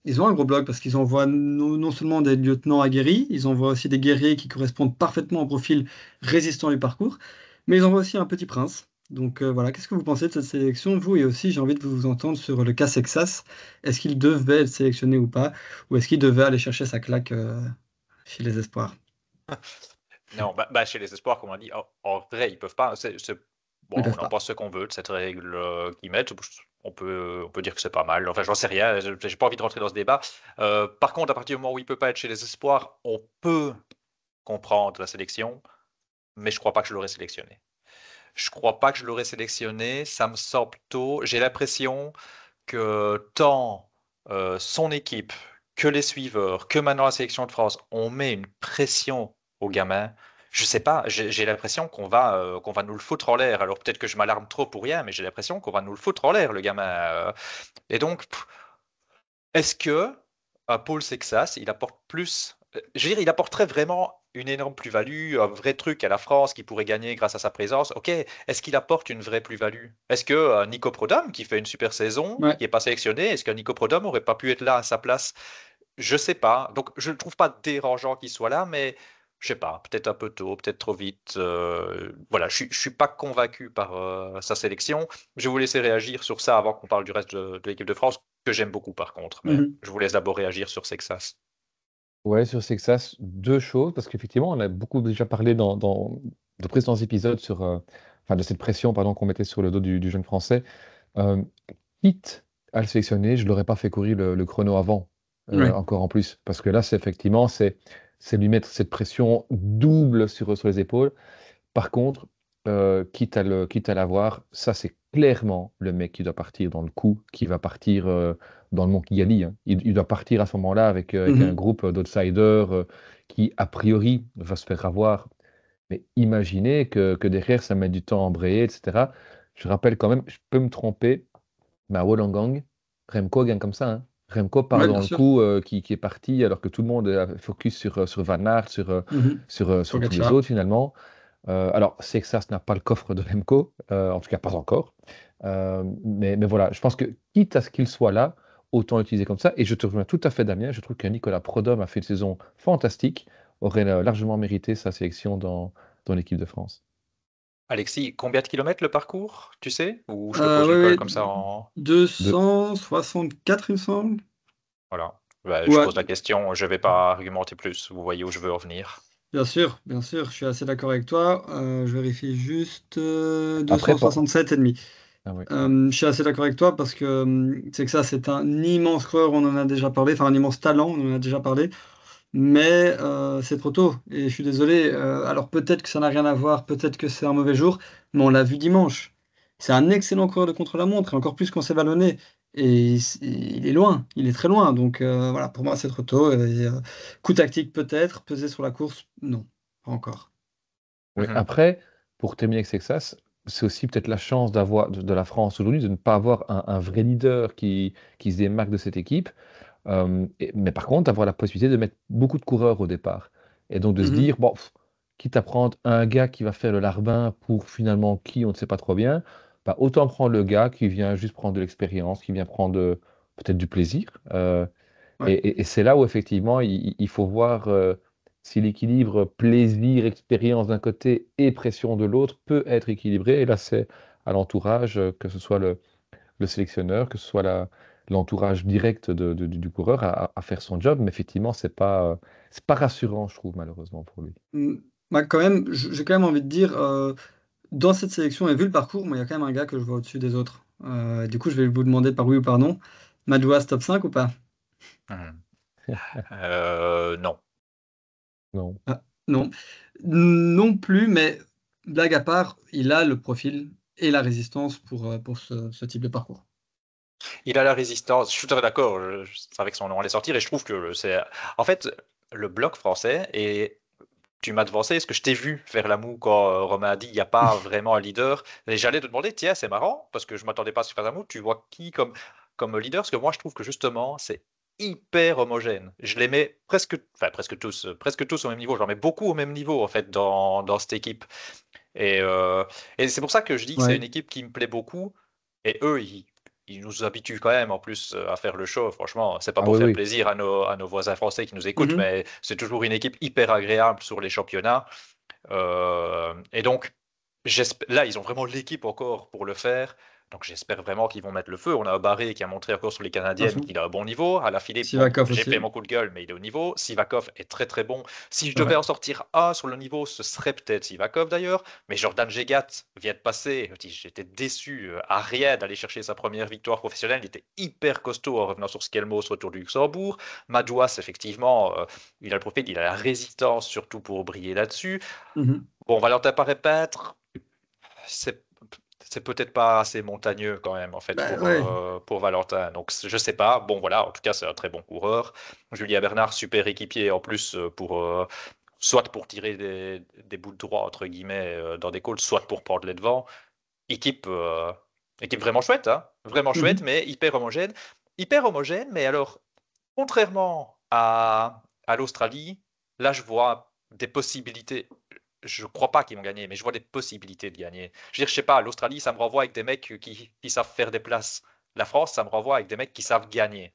ils ont un gros bloc parce qu'ils envoient non seulement des lieutenants aguerris, ils envoient aussi des guerriers qui correspondent parfaitement au profil résistant du parcours, mais ils envoient aussi un petit prince. Donc voilà, qu'est-ce que vous pensez de cette sélection, vous? Et aussi, j'ai envie de vous entendre sur le cas Sexas. Est-ce qu'il devait être sélectionné ou pas? Ou est-ce qu'il devait aller chercher sa claque chez les espoirs? Non, chez les espoirs, comme on dit, en vrai, ils peuvent pas. Ils Bon, peuvent on en pas. pense ce qu'on veut de cette règle qu'ils mettent. On peut dire que c'est pas mal. Enfin, j'en sais rien. J'ai pas envie de rentrer dans ce débat. Par contre, à partir du moment où il peut pas être chez les espoirs, on peut comprendre la sélection, mais je crois pas que je l'aurais sélectionné. Je crois pas que je l'aurais sélectionné. Ça me semble tôt. J'ai l'impression que tant son équipe que les suiveurs, que maintenant la sélection de France, on met une pression aux gamins. Je sais pas, j'ai l'impression qu'on va nous le foutre en l'air. Alors peut-être que je m'alarme trop pour rien, mais j'ai l'impression qu'on va nous le foutre en l'air, le gamin. Et donc, est-ce que Paul Sexas, il apporte plus. Je veux dire, il apporterait vraiment une énorme plus-value, un vrai truc à la France qui pourrait gagner grâce à sa présence. Ok, est-ce qu'il apporte une vraie plus-value? Est-ce que Nico Prodhomme, qui fait une super saison, Ouais. qui n'est pas sélectionné, est-ce que Nico Prodhomme aurait pas pu être là à sa place? Je sais pas. Donc, je ne trouve pas dérangeant qu'il soit là, mais je sais pas, peut-être un peu tôt, peut-être trop vite. Voilà, je suis pas convaincu par sa sélection. Je vais vous laisser réagir sur ça avant qu'on parle du reste de l'équipe de France, que j'aime beaucoup par contre. Mais Mhm. je vous laisse d'abord réagir sur Sexas. Ouais, sur Sexas, deux choses, parce qu'effectivement, on a beaucoup déjà parlé dans de précédents épisodes enfin, de cette pression pardon, qu'on mettait sur le dos du jeune Français. Euh, Quitte à le sélectionner, je ne l'aurais pas fait courir le chrono avant, Ouais. encore en plus, parce que là, c'est lui mettre cette pression double sur les épaules. Par contre, quitte à l'avoir, ça c'est clairement le mec qui doit partir dans le coup, qui va partir dans le Mont Kigali, hein. Il doit partir à ce moment-là avec un Mhm. groupe d'outsiders qui, a priori, va se faire avoir. Mais imaginez que derrière, ça met du temps à embrayer, etc. Je rappelle quand même, je peux me tromper, mais à Wollongong, Remco gagne comme ça, hein. Remco part Ouais, bien dans le sûr. coup qui est parti alors que tout le monde est focus sur Van Aert, Mhm. sur tous les Pogacar. autres finalement. Alors, Sexas n'a pas le coffre de Lemco, en tout cas pas encore. Mais voilà, je pense que quitte à ce qu'il soit là, autant l'utiliser comme ça. Et je te rejoins tout à fait, Damien. Je trouve que Nicolas Prodhomme a fait une saison fantastique, aurait largement mérité sa sélection dans l'équipe de France. Alexis, combien de kilomètres le parcours, tu sais? Ou je te pose une Oui, colle oui. comme ça en. 264, il me semble. Voilà. Je Ouais, pose la question, je vais pas argumenter plus. Vous voyez où je veux en venir. bien sûr, je suis assez d'accord avec toi. Je vérifie juste Après, pas. 267 et demi. Ah oui. Je suis assez d'accord avec toi parce que c'est que ça, c'est un immense coureur, on en a déjà parlé, enfin un immense talent, on en a déjà parlé, mais c'est trop tôt. Et je suis désolé. Alors peut-être que ça n'a rien à voir, peut-être que c'est un mauvais jour, mais on l'a vu dimanche. C'est un excellent coureur de contre-la-montre, et encore plus quand c'est vallonné. Et il est loin, il est très loin. Donc voilà, pour moi, c'est trop tôt. Et, coup tactique peut-être, peser sur la course, non, pas encore. Oui. Mhm. Après, pour terminer avec Texas, c'est aussi peut-être la chance de la France aujourd'hui de ne pas avoir un vrai leader qui se démarque de cette équipe. Mais par contre, avoir la possibilité de mettre beaucoup de coureurs au départ. Et donc de se Mhm. dire, bon, quitte à prendre un gars qui va faire le larbin pour finalement qui, on ne sait pas trop bien, bah, autant prendre le gars qui vient juste prendre de l'expérience, qui vient prendre peut-être du plaisir. Ouais. Et c'est là où effectivement, il faut voir si l'équilibre plaisir, expérience d'un côté et pression de l'autre peut être équilibré. Et là, c'est à l'entourage, que ce soit le sélectionneur, que ce soit l'entourage direct du coureur à faire son job. Mais effectivement, c'est pas rassurant, je trouve, malheureusement pour lui. Mm. Moi, quand même, j'ai quand même envie de dire, dans cette sélection, et vu le parcours, moi, il y a quand même un gars que je vois au-dessus des autres. Du coup, je vais vous demander par oui ou par non. Madouas, top 5 ou pas? Mhm. Non. Non. Ah, non. Non plus, mais blague à part, il a le profil et la résistance pour ce type de parcours. Il a la résistance, je suis tout à fait d'accord, je savais que son nom allait sortir et je trouve que c'est. En fait, le bloc français, et tu m'as devancé, est-ce que je t'ai vu faire la moue quand Romain a dit il n'y a pas vraiment un leader? Et j'allais te demander, tiens, c'est marrant, parce que je m'attendais pas à ce faire la moue, tu vois qui comme leader? Parce que moi, je trouve que justement, c'est hyper homogène. Je les mets presque tous au même niveau, j'en mets beaucoup au même niveau en fait dans cette équipe. Et c'est pour ça que je dis que c'est Ouais, une équipe qui me plaît beaucoup. Et eux, ils nous habituent quand même en plus à faire le show. Franchement, c'est pas Ah pour oui, faire oui. plaisir à nos voisins français qui nous écoutent, Mhm. mais c'est toujours une équipe hyper agréable sur les championnats. Et donc, là, ils ont vraiment l'équipe encore pour le faire. Donc, j'espère vraiment qu'ils vont mettre le feu. On a Barré qui a montré encore sur les À Canadiennes fond. qu'il a un bon niveau. À la Philippe, bon, Sivakov j'ai fait aussi. mon coup de gueule, mais il est au niveau. Sivakov est très très bon. Si je C'est devais vrai. en sortir un sur le niveau, ce serait peut-être Sivakov d'ailleurs. Mais Jordan Jegat vient de passer. J'étais déçu à rien d'aller chercher sa première victoire professionnelle. Il était hyper costaud en revenant sur Skelmos retour du Luxembourg. Madouas, effectivement, il a le profil, il a la résistance surtout pour briller là-dessus. Mhm. Bon, Valentin Paré-Peintre, c'est c'est peut-être pas assez montagneux quand même en fait Bah ouais. pour Valentin. Donc je sais pas. Bon voilà, en tout cas c'est un très bon coureur. Julien Bernard, super équipier en plus pour soit pour tirer des bouts de droit entre guillemets dans des calls, soit pour prendre les devants. Équipe équipe vraiment chouette, hein, vraiment chouette, Mhm. mais hyper homogène. Hyper homogène, mais alors contrairement à l'Australie, là je vois des possibilités. Je crois pas qu'ils vont gagner, mais je vois des possibilités de gagner. Je veux dire, je sais pas, l'Australie, ça me renvoie avec des mecs qui savent faire des places. La France, ça me renvoie avec des mecs qui savent gagner.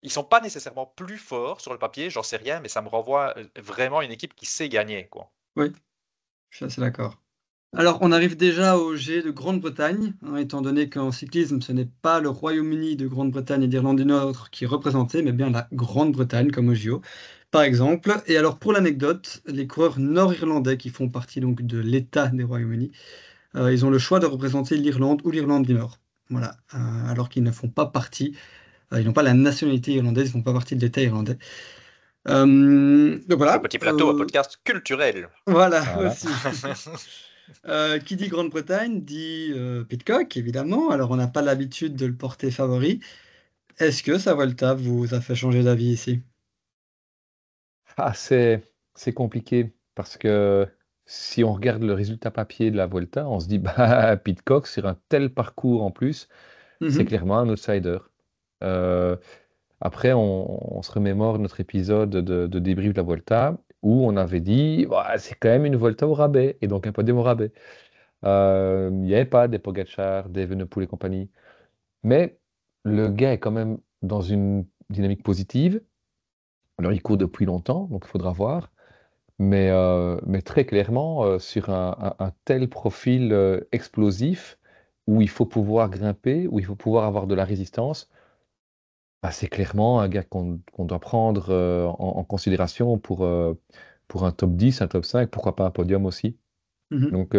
Ils sont pas nécessairement plus forts sur le papier, j'en sais rien, mais ça me renvoie vraiment une équipe qui sait gagner, quoi. Oui, je suis assez d'accord. Alors, on arrive déjà au G de Grande-Bretagne, hein, étant donné qu'en cyclisme, ce n'est pas le Royaume-Uni de Grande-Bretagne et d'Irlande du Nord qui est représenté, mais bien la Grande-Bretagne, comme au JO, par exemple. Et alors, pour l'anecdote, les coureurs nord-irlandais qui font partie donc de l'État des Royaumes-Unis, ils ont le choix de représenter l'Irlande ou l'Irlande du Nord. Voilà, alors qu'ils ne font pas partie, ils n'ont pas la nationalité irlandaise, ils ne font pas partie de l'État irlandais. Donc Ce voilà, petit plateau, un podcast culturel. voilà Voilà. aussi. Qui dit Grande-Bretagne dit Pidcock, évidemment. Alors, on n'a pas l'habitude de le porter favori. Est-ce que sa Volta vous a fait changer d'avis ici? Ah, c'est compliqué parce que si on regarde le résultat papier de la Volta, on se dit, bah, Pidcock, sur un tel parcours en plus, c'est Mhm, clairement un outsider. Euh, Après, on se remémore notre épisode de débrief de la Volta où on avait dit, bah, c'est quand même une Volta au rabais et donc un podium au rabais. Il n'y avait pas des Pogacar, des Evenepoel et compagnie. Mais le gars est quand même dans une dynamique positive. Alors, il court depuis longtemps, donc il faudra voir. Mais très clairement, sur un tel profil explosif, où il faut pouvoir grimper, où il faut pouvoir avoir de la résistance, bah, c'est clairement un gars qu'on doit prendre en considération pour un top 10, un top 5, pourquoi pas un podium aussi. mhm. Donc,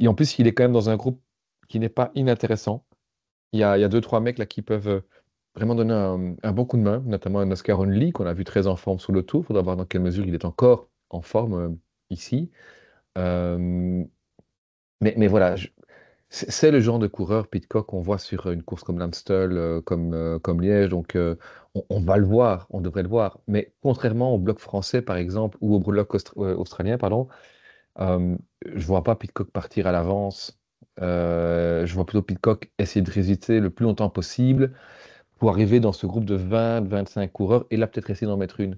et en plus, il est quand même dans un groupe qui n'est pas inintéressant. Il y a deux, trois mecs là qui peuvent vraiment donner un bon coup de main, notamment un Oscar Only qu'on a vu très en forme sur le tour. Il faudra voir dans quelle mesure il est encore en forme ici. Euh, mais voilà, c'est le genre de coureur, Pidcock, qu'on voit sur une course comme l'Amstel, comme Liège. Donc on va le voir, on devrait le voir. Mais contrairement au bloc français, par exemple, ou au bloc australien, pardon, Euh, je vois pas Pidcock partir à l'avance. Je vois plutôt Pidcock essayer de résister le plus longtemps possible pour arriver dans ce groupe de 20-25 coureurs et là peut-être essayer d'en mettre une.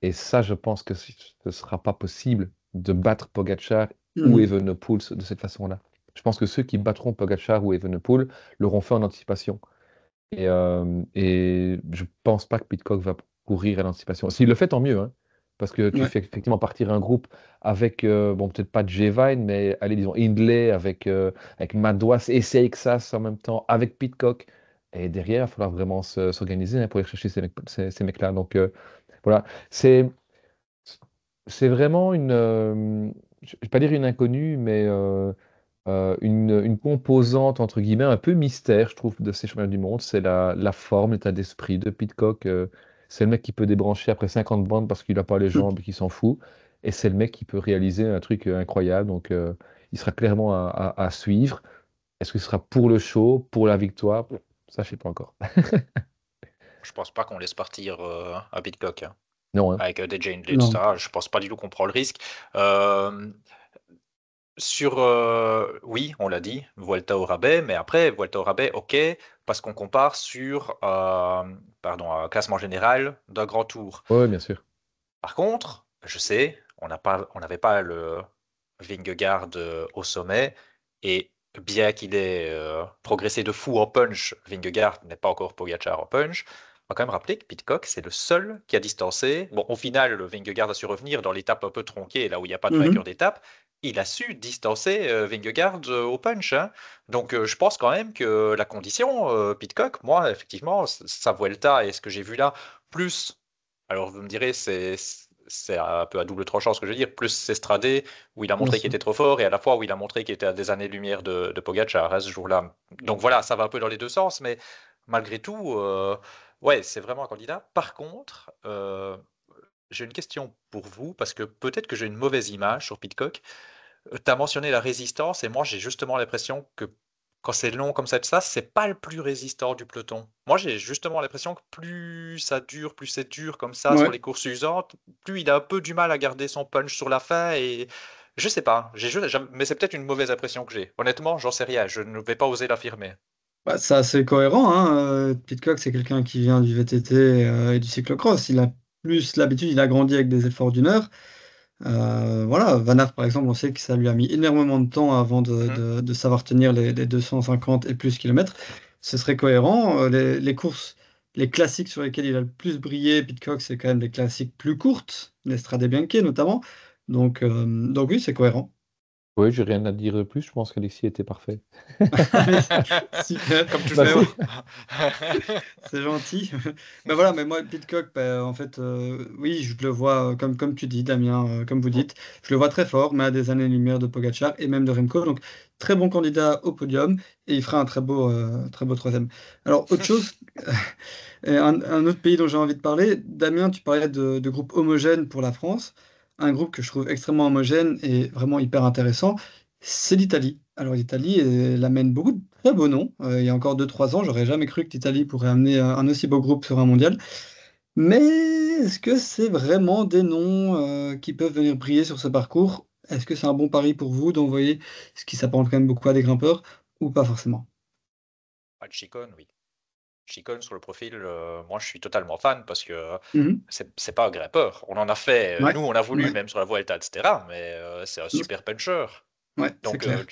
Et ça, je pense que ce ne sera pas possible de battre Pogacar ou Mhm. Evenepoel de cette façon-là. Je pense que ceux qui battront Pogacar ou Evenepoel l'auront fait en anticipation. Et je pense pas que Pidcock va courir à l'anticipation. S'il le fait, tant mieux, hein, parce que tu Ouais. fais effectivement partir un groupe avec, bon, peut-être pas Jevine, mais allez, disons Hindley, avec Madouas et Seixas en même temps, avec Pidcock. Et derrière, il va falloir vraiment s'organiser, hein, pour aller chercher ces mecs-là. Donc voilà, c'est c'est vraiment je ne vais pas dire une inconnue, mais une composante, entre guillemets, un peu mystère, je trouve, de ces championnats du monde. C'est la forme, l'état d'esprit de Pidcock. C'est le mec qui peut débrancher après 50 bandes parce qu'il n'a pas les jambes et qu'il s'en fout. Et c'est le mec qui peut réaliser un truc incroyable. Donc, il sera clairement à suivre. Est-ce que ce sera pour le show, pour la victoire? Ça, je ne sais pas encore. Je pense pas qu'on laisse partir à Pitcock, hein, Non, hein. avec DJ Hindley, Non. etc. Je pense pas du tout qu'on prend le risque. Euh, oui, on l'a dit, Vuelta au rabais, mais après, Vuelta au rabais, ok, parce qu'on compare sur pardon, un classement général d'un grand tour. Oui, bien sûr. Par contre, je sais, on n'avait pas le Vingegaard au sommet, et bien qu'il ait progressé de fou en punch, Vingegaard n'est pas encore Pogacar en punch. On va quand même rappeler que Pidcock, c'est le seul qui a distancé. Bon, au final, Vingegaard a su revenir dans l'étape un peu tronquée, là où il n'y a pas de vainqueur Mhm. d'étape. Il a su distancer Vingegaard au punch, hein. Donc, je pense quand même que la condition, Pidcock, moi, effectivement, sa Vuelta et ce que j'ai vu là, plus alors, vous me direz, c'est un peu à double tranchant ce que je veux dire. Plus c'est Stradé, où il a Bien montré qu'il sûr. était trop fort, et à la fois où il a montré qu'il était à des années-lumière de Pogacar, hein, ce jour-là. Donc voilà, ça va un peu dans les deux sens, mais malgré tout, ouais, c'est vraiment un candidat. Par contre, j'ai une question pour vous, parce que peut-être que j'ai une mauvaise image sur Pidcock. Tu as mentionné la résistance, et moi j'ai justement l'impression que quand c'est long comme ça, c'est pas le plus résistant du peloton. Moi j'ai justement l'impression que plus ça dure, plus c'est dur comme ça sur Ouais. les courses usantes, plus il a un peu du mal à garder son punch sur la fin, et je sais pas, mais c'est peut-être une mauvaise impression que j'ai. Honnêtement, j'en sais rien, je ne vais pas oser l'affirmer. Bah, c'est assez cohérent, hein. Pidcock, c'est quelqu'un qui vient du VTT et du cyclocross. Il a plus l'habitude, il a grandi avec des efforts d'une heure. Voilà, Van Aert, par exemple, on sait que ça lui a mis énormément de temps avant Mhm. de savoir tenir les 250 et plus kilomètres. Ce serait cohérent. Les courses, les classiques sur lesquels il a le plus brillé, Pidcock, c'est quand même des classiques plus courtes, l'Estrade Bianche notamment. Donc oui, c'est cohérent. Oui, j'ai rien à dire de plus. Je pense qu'Alexis était parfait. Allez, super. Comme Ben, Merci. toujours. c'est gentil. Ben voilà, mais moi, Pitcock, ben, en fait, oui, je le vois, comme tu dis, Damien, comme vous dites, je le vois très fort, mais à des années-lumière de Pogacar et même de Remco. Donc, très bon candidat au podium et il fera un très beau troisième. Alors, autre chose, et un autre pays dont j'ai envie de parler, Damien, tu parlais de groupe homogène pour la France. Un groupe que je trouve extrêmement homogène et vraiment hyper intéressant, c'est l'Italie. Alors l'Italie, elle amène beaucoup de très beaux noms. Il y a encore 2 3 ans, j'aurais jamais cru que l'Italie pourrait amener un aussi beau groupe sur un mondial. Mais est-ce que c'est vraiment des noms qui peuvent venir briller sur ce parcours? Est-ce que c'est un bon pari pour vous d'envoyer ce qui s'apparente quand même beaucoup à des grimpeurs ou pas forcément? Ah, Chicone, oui. Chicone sur le profil, moi je suis totalement fan parce que Mhm. c'est pas un grimpeur. On en a fait, Ouais, nous on a voulu ouais, même sur la Vuelta, etc. Mais c'est un super puncher. ouais, c'est Donc clair.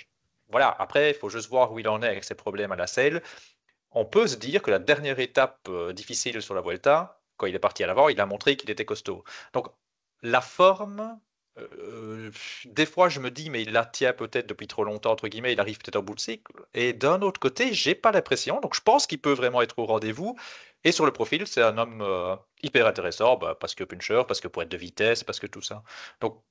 voilà, après il faut juste voir où il en est avec ses problèmes à la selle. On peut se dire que la dernière étape difficile sur la Vuelta, quand il est parti à l'avant, il a montré qu'il était costaud. Donc la forme, des fois je me dis, mais il la tient peut-être depuis trop longtemps, entre guillemets, il arrive peut-être au bout de cycle. Et d'un autre côté, j'ai pas l'impression. Donc je pense qu'il peut vraiment être au rendez-vous. Et sur le profil, c'est un homme hyper intéressant, bah, parce que puncher, parce que pointe de vitesse, parce que tout ça. Donc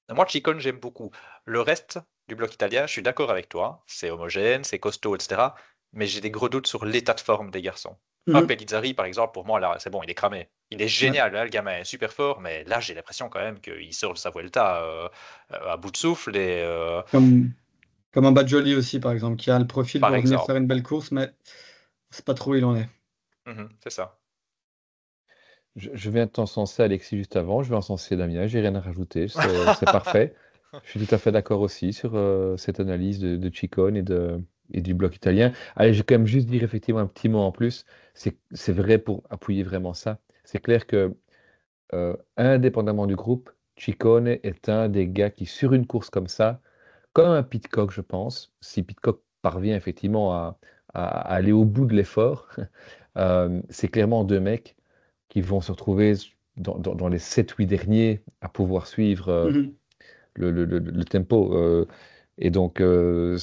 moi, Chicone, j'aime beaucoup. Le reste du bloc italien, je suis d'accord avec toi. C'est homogène, c'est costaud, etc. Mais j'ai des gros doutes sur l'état de forme des garçons. Un Mhm. Pellizzari, par exemple, pour moi, là, c'est bon, il est cramé. Il est Ouais. génial, hein, le gamin est super fort, mais là, j'ai l'impression quand même qu'il sort de sa Vuelta à bout de souffle. Et, Comme, comme un Badjoli aussi, par exemple, qui a le profil par pour venir faire exemple, une belle course, mais c'est pas trop où il en est. mhm, c'est ça. Je viens de t'encenser Alexis juste avant. Je vais encenser Damien. J'ai rien à rajouter. C'est parfait. Je suis tout à fait d'accord aussi sur cette analyse de Ciccone et du bloc italien. Allez, je vais quand même juste dire effectivement un petit mot en plus. C'est vrai pour appuyer vraiment ça. C'est clair que, indépendamment du groupe, Ciccone est un des gars qui, sur une course comme ça, comme un Pidcock, je pense, si Pidcock parvient effectivement à aller au bout de l'effort, c'est clairement deux mecs qui vont se retrouver dans les 7-8 derniers à pouvoir suivre. Mhm. Le tempo. Et donc, je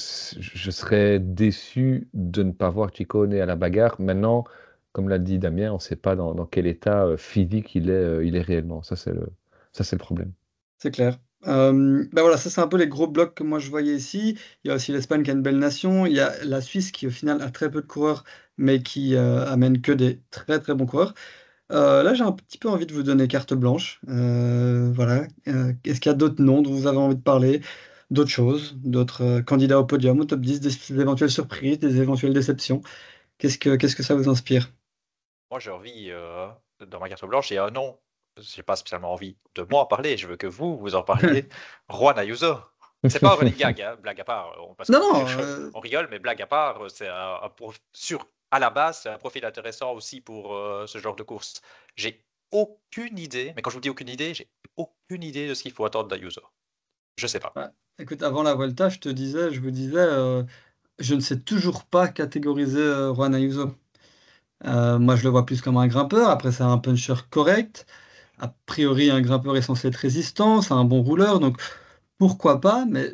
serais déçu de ne pas voir Ciccone à la bagarre. Maintenant, comme l'a dit Damien, on ne sait pas dans quel état physique il est réellement. Ça, c'est le problème. C'est clair. Bah voilà, ça c'est un peu les gros blocs que moi je voyais ici. Il y a aussi l'Espagne qui a une belle nation. Il y a la Suisse qui au final a très peu de coureurs, mais qui amène que des très très bons coureurs. Là j'ai un petit peu envie de vous donner carte blanche. Voilà. Est-ce qu'il y a d'autres noms dont vous avez envie de parler? D'autres choses, d'autres candidats au podium, au top 10, des éventuelles surprises, des éventuelles déceptions. Qu'est-ce que ça vous inspire? Moi, j'ai envie, dans ma carte blanche, il y a un nom. J'ai pas spécialement envie de moi en parler, je veux que vous en parliez. Juan Ayuso. C'est pas un running gag, hein, blague à part, parce Non, qu'on non, on rigole, mais blague à part, c'est à la base, c'est un profil intéressant aussi pour ce genre de course. J'ai aucune idée, mais quand je vous dis aucune idée, j'ai aucune idée de ce qu'il faut attendre d'Ayuso. Je sais pas. ouais. Écoute, avant la Vuelta, je vous disais, je ne sais toujours pas catégoriser Juan Ayuso. Moi, je le vois plus comme un grimpeur. Après, c'est un puncher correct. A priori, un grimpeur est censé être résistant. C'est un bon rouleur. Donc, pourquoi pas? Mais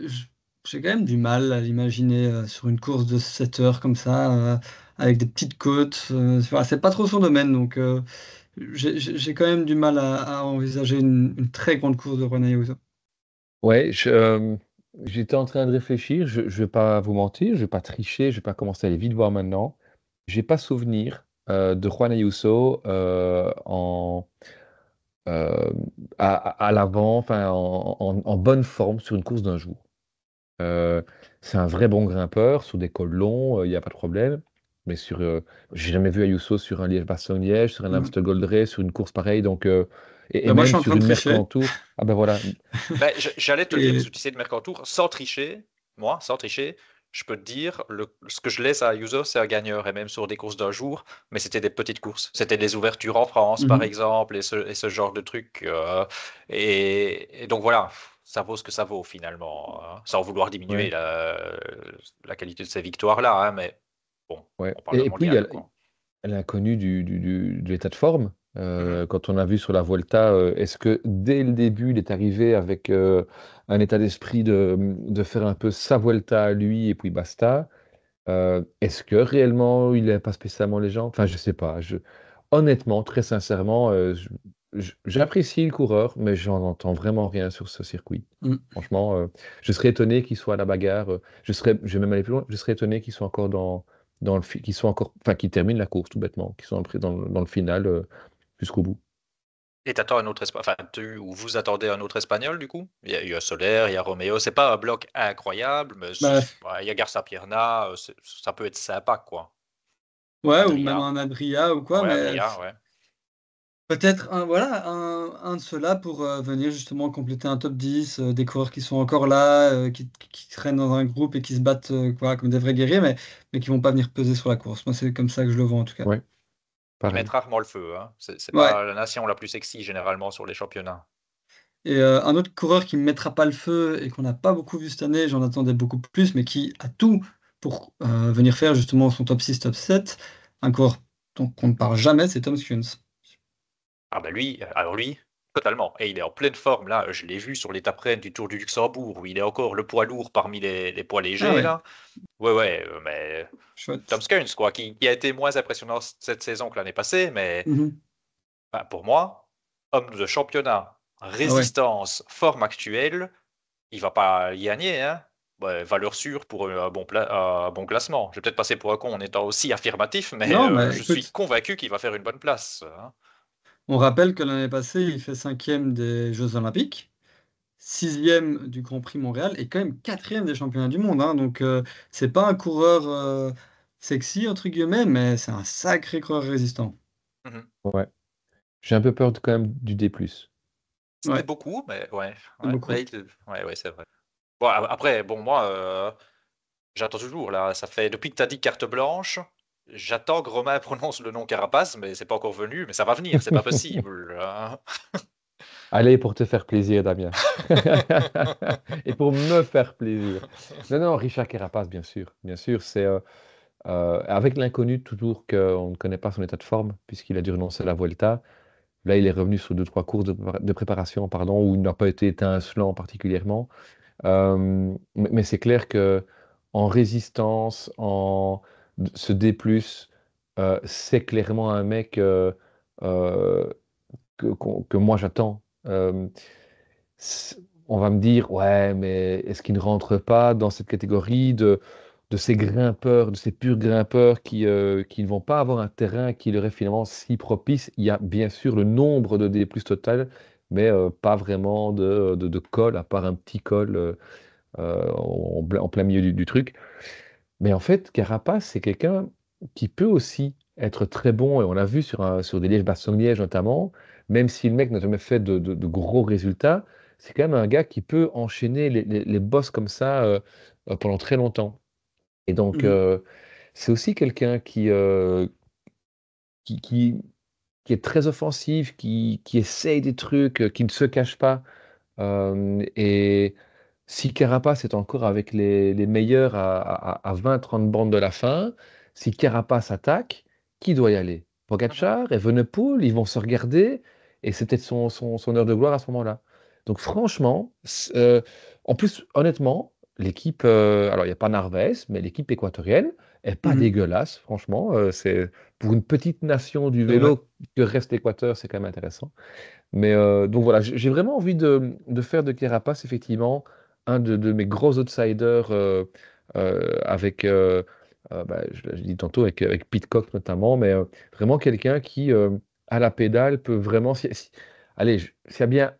j'ai quand même du mal à l'imaginer sur une course de 7 heures comme ça, avec des petites côtes. Voilà, c'est pas trop son domaine. Donc, j'ai quand même du mal à envisager une très grande course de Juan Ayuso. Ouais, j'étais en train de réfléchir. Je ne vais pas vous mentir, je ne vais pas tricher, je ne vais pas commencer à aller vite voir maintenant. J'ai pas souvenir de Juan Ayuso euh, à l'avant, enfin en bonne forme sur une course d'un jour. Euh, c'est un vrai bon grimpeur sur des cols longs, il n'y a pas de problème. Mais j'ai jamais vu Ayuso sur un Liège-Bastogne-Liège, sur un Mhm. Amstel Gold Race, sur une course pareille, donc et Ben, moi, je même suis en sur train de une tricher. Mercantour. Ah ben voilà. Ben, j'allais te le dire, parce Et que tu sais, de Mercantour, sans tricher, moi, sans tricher, je peux te dire, ce que je laisse à Ayuso, c'est un gagneur, et même sur des courses d'un jour, mais c'était des petites courses. C'était des ouvertures en France, par Mhm. exemple, et ce genre de trucs. Et donc voilà, ça vaut ce que ça vaut, finalement, hein, sans vouloir diminuer Ouais, la qualité de ces victoires-là, hein, mais bon, ouais. on parle de Et puis il y mondial, a quoi. l'inconnu de l'état de forme. Mhm. Quand on a vu sur la Vuelta, est-ce que dès le début, il est arrivé avec un état d'esprit de faire un peu sa Vuelta à lui et puis basta? Est-ce que réellement il n'aime pas spécialement les gens? Enfin, je sais pas. Honnêtement, très sincèrement, j'apprécie le coureur, mais j'en entends vraiment rien sur ce circuit. Mhm. Franchement, je serais étonné qu'il soit à la bagarre. Je vais même aller plus loin. Je serais étonné qu'il soit encore qu'il soit encore, enfin, qu'il termine la course tout bêtement, qu'il soit dans le final jusqu'au bout. Et t'attends un autre enfin, ou vous attendez un autre espagnol du coup? Il y a Soler, il y a Romeo, c'est pas un bloc incroyable, mais Bah, ouais, il y a Garcia Pierna, ça peut être sympa quoi. ouais, ou même Adria, un Adria ou quoi, ouais, mais Adria, ouais. peut-être un de ceux-là pour venir justement compléter un top 10, des coureurs qui sont encore là, qui traînent dans un groupe et qui se battent quoi, comme des vrais guerriers, mais qui vont pas venir peser sur la course. Moi, c'est comme ça que je le vois en tout cas. Ouais, Ils mettent pareil. rarement le feu, hein. C'est Ouais. pas la nation la plus sexy généralement sur les championnats. Et un autre coureur qui ne mettra pas le feu et qu'on n'a pas beaucoup vu cette année, j'en attendais beaucoup plus, mais qui a tout pour venir faire justement son top 6, top 7, un coureur dont on ne parle jamais, c'est Tom Skuns. Ah bah lui, alors lui, totalement. Et il est en pleine forme là. Je l'ai vu sur l'étape reine du Tour du Luxembourg où il est encore le poids lourd parmi les poids Ah légers ouais, là. Ouais, ouais, mais Tom chouette. Skuns quoi, qui a été moins impressionnant cette saison que l'année passée, mais Mhm. bah, pour moi, homme de championnat, Ah ouais. résistance, forme actuelle, il va pas y gagner, hein. Ouais, valeur sûre pour un bon classement. Je vais peut-être passer pour un con en étant aussi affirmatif, mais Non, mais je suis écoute, convaincu qu'il va faire une bonne place, hein. on rappelle que l'année passée, il fait cinquième des Jeux Olympiques, sixième du Grand Prix Montréal et quand même quatrième des championnats du monde, hein. Donc, c'est pas un coureur sexy, entre guillemets, mais c'est un sacré coureur résistant. Mhm. Ouais. J'ai un peu peur quand même du D+. C'était Ouais, beaucoup, mais ouais, c'est beaucoup. ouais, c'est vrai. Bon, après, bon, moi, j'attends toujours, là. Ça fait depuis que tu as dit carte blanche, j'attends que Romain prononce le nom Carapace, mais c'est pas encore venu, mais ça va venir, c'est pas possible, hein. Allez, pour te faire plaisir, Damien. Et pour me faire plaisir. Non, non, Richard Carapaz, bien sûr, c'est avec l'inconnu toujours qu'on ne connaît pas son état de forme, puisqu'il a dû renoncer à la Vuelta. Là, il est revenu sur 2, 3 courses de préparation, pardon, où il n'a pas été étincelant particulièrement. Mais c'est clair que en résistance, ce D+, c'est clairement un mec euh, que moi j'attends. On va me dire, ouais, mais est-ce qu'il ne rentre pas dans cette catégorie de ces grimpeurs, de ces purs grimpeurs qui ne vont pas avoir un terrain qui leur est finalement si propice? Il y a bien sûr le nombre de D+ total, mais pas vraiment de col, à part un petit col en plein milieu du truc. Mais en fait, Carapace, c'est quelqu'un qui peut aussi être très bon, et on l'a vu sur des Liège-Bastogne-Liège notamment, même si le mec n'a jamais fait de gros résultats, c'est quand même un gars qui peut enchaîner les bosses comme ça pendant très longtemps. Et donc, Mhm. c'est aussi quelqu'un qui, qui, qui est très offensif, qui essaye des trucs, qui ne se cache pas. Et si Carapace est encore avec les meilleurs à 20-30 bandes de la fin, si Carapace attaque, qui doit y aller? Mhm. Pogacar, Evenepoel, ils vont se regarder et c'est peut-être son heure de gloire à ce moment-là. Donc franchement, en plus, honnêtement, l'équipe, alors il n'y a pas Narvaez, mais l'équipe équatorienne est pas Mhm. dégueulasse, franchement. C'est pour une petite nation du C'est vrai. vélo que reste l'Équateur, c'est quand même intéressant. Mais donc voilà, j'ai vraiment envie de faire de Carapace, effectivement, un de mes gros outsiders avec, bah, je l'ai dit tantôt, avec Pidcock notamment, mais vraiment quelqu'un qui, à la pédale, peut vraiment. Allez, s'il y a bien,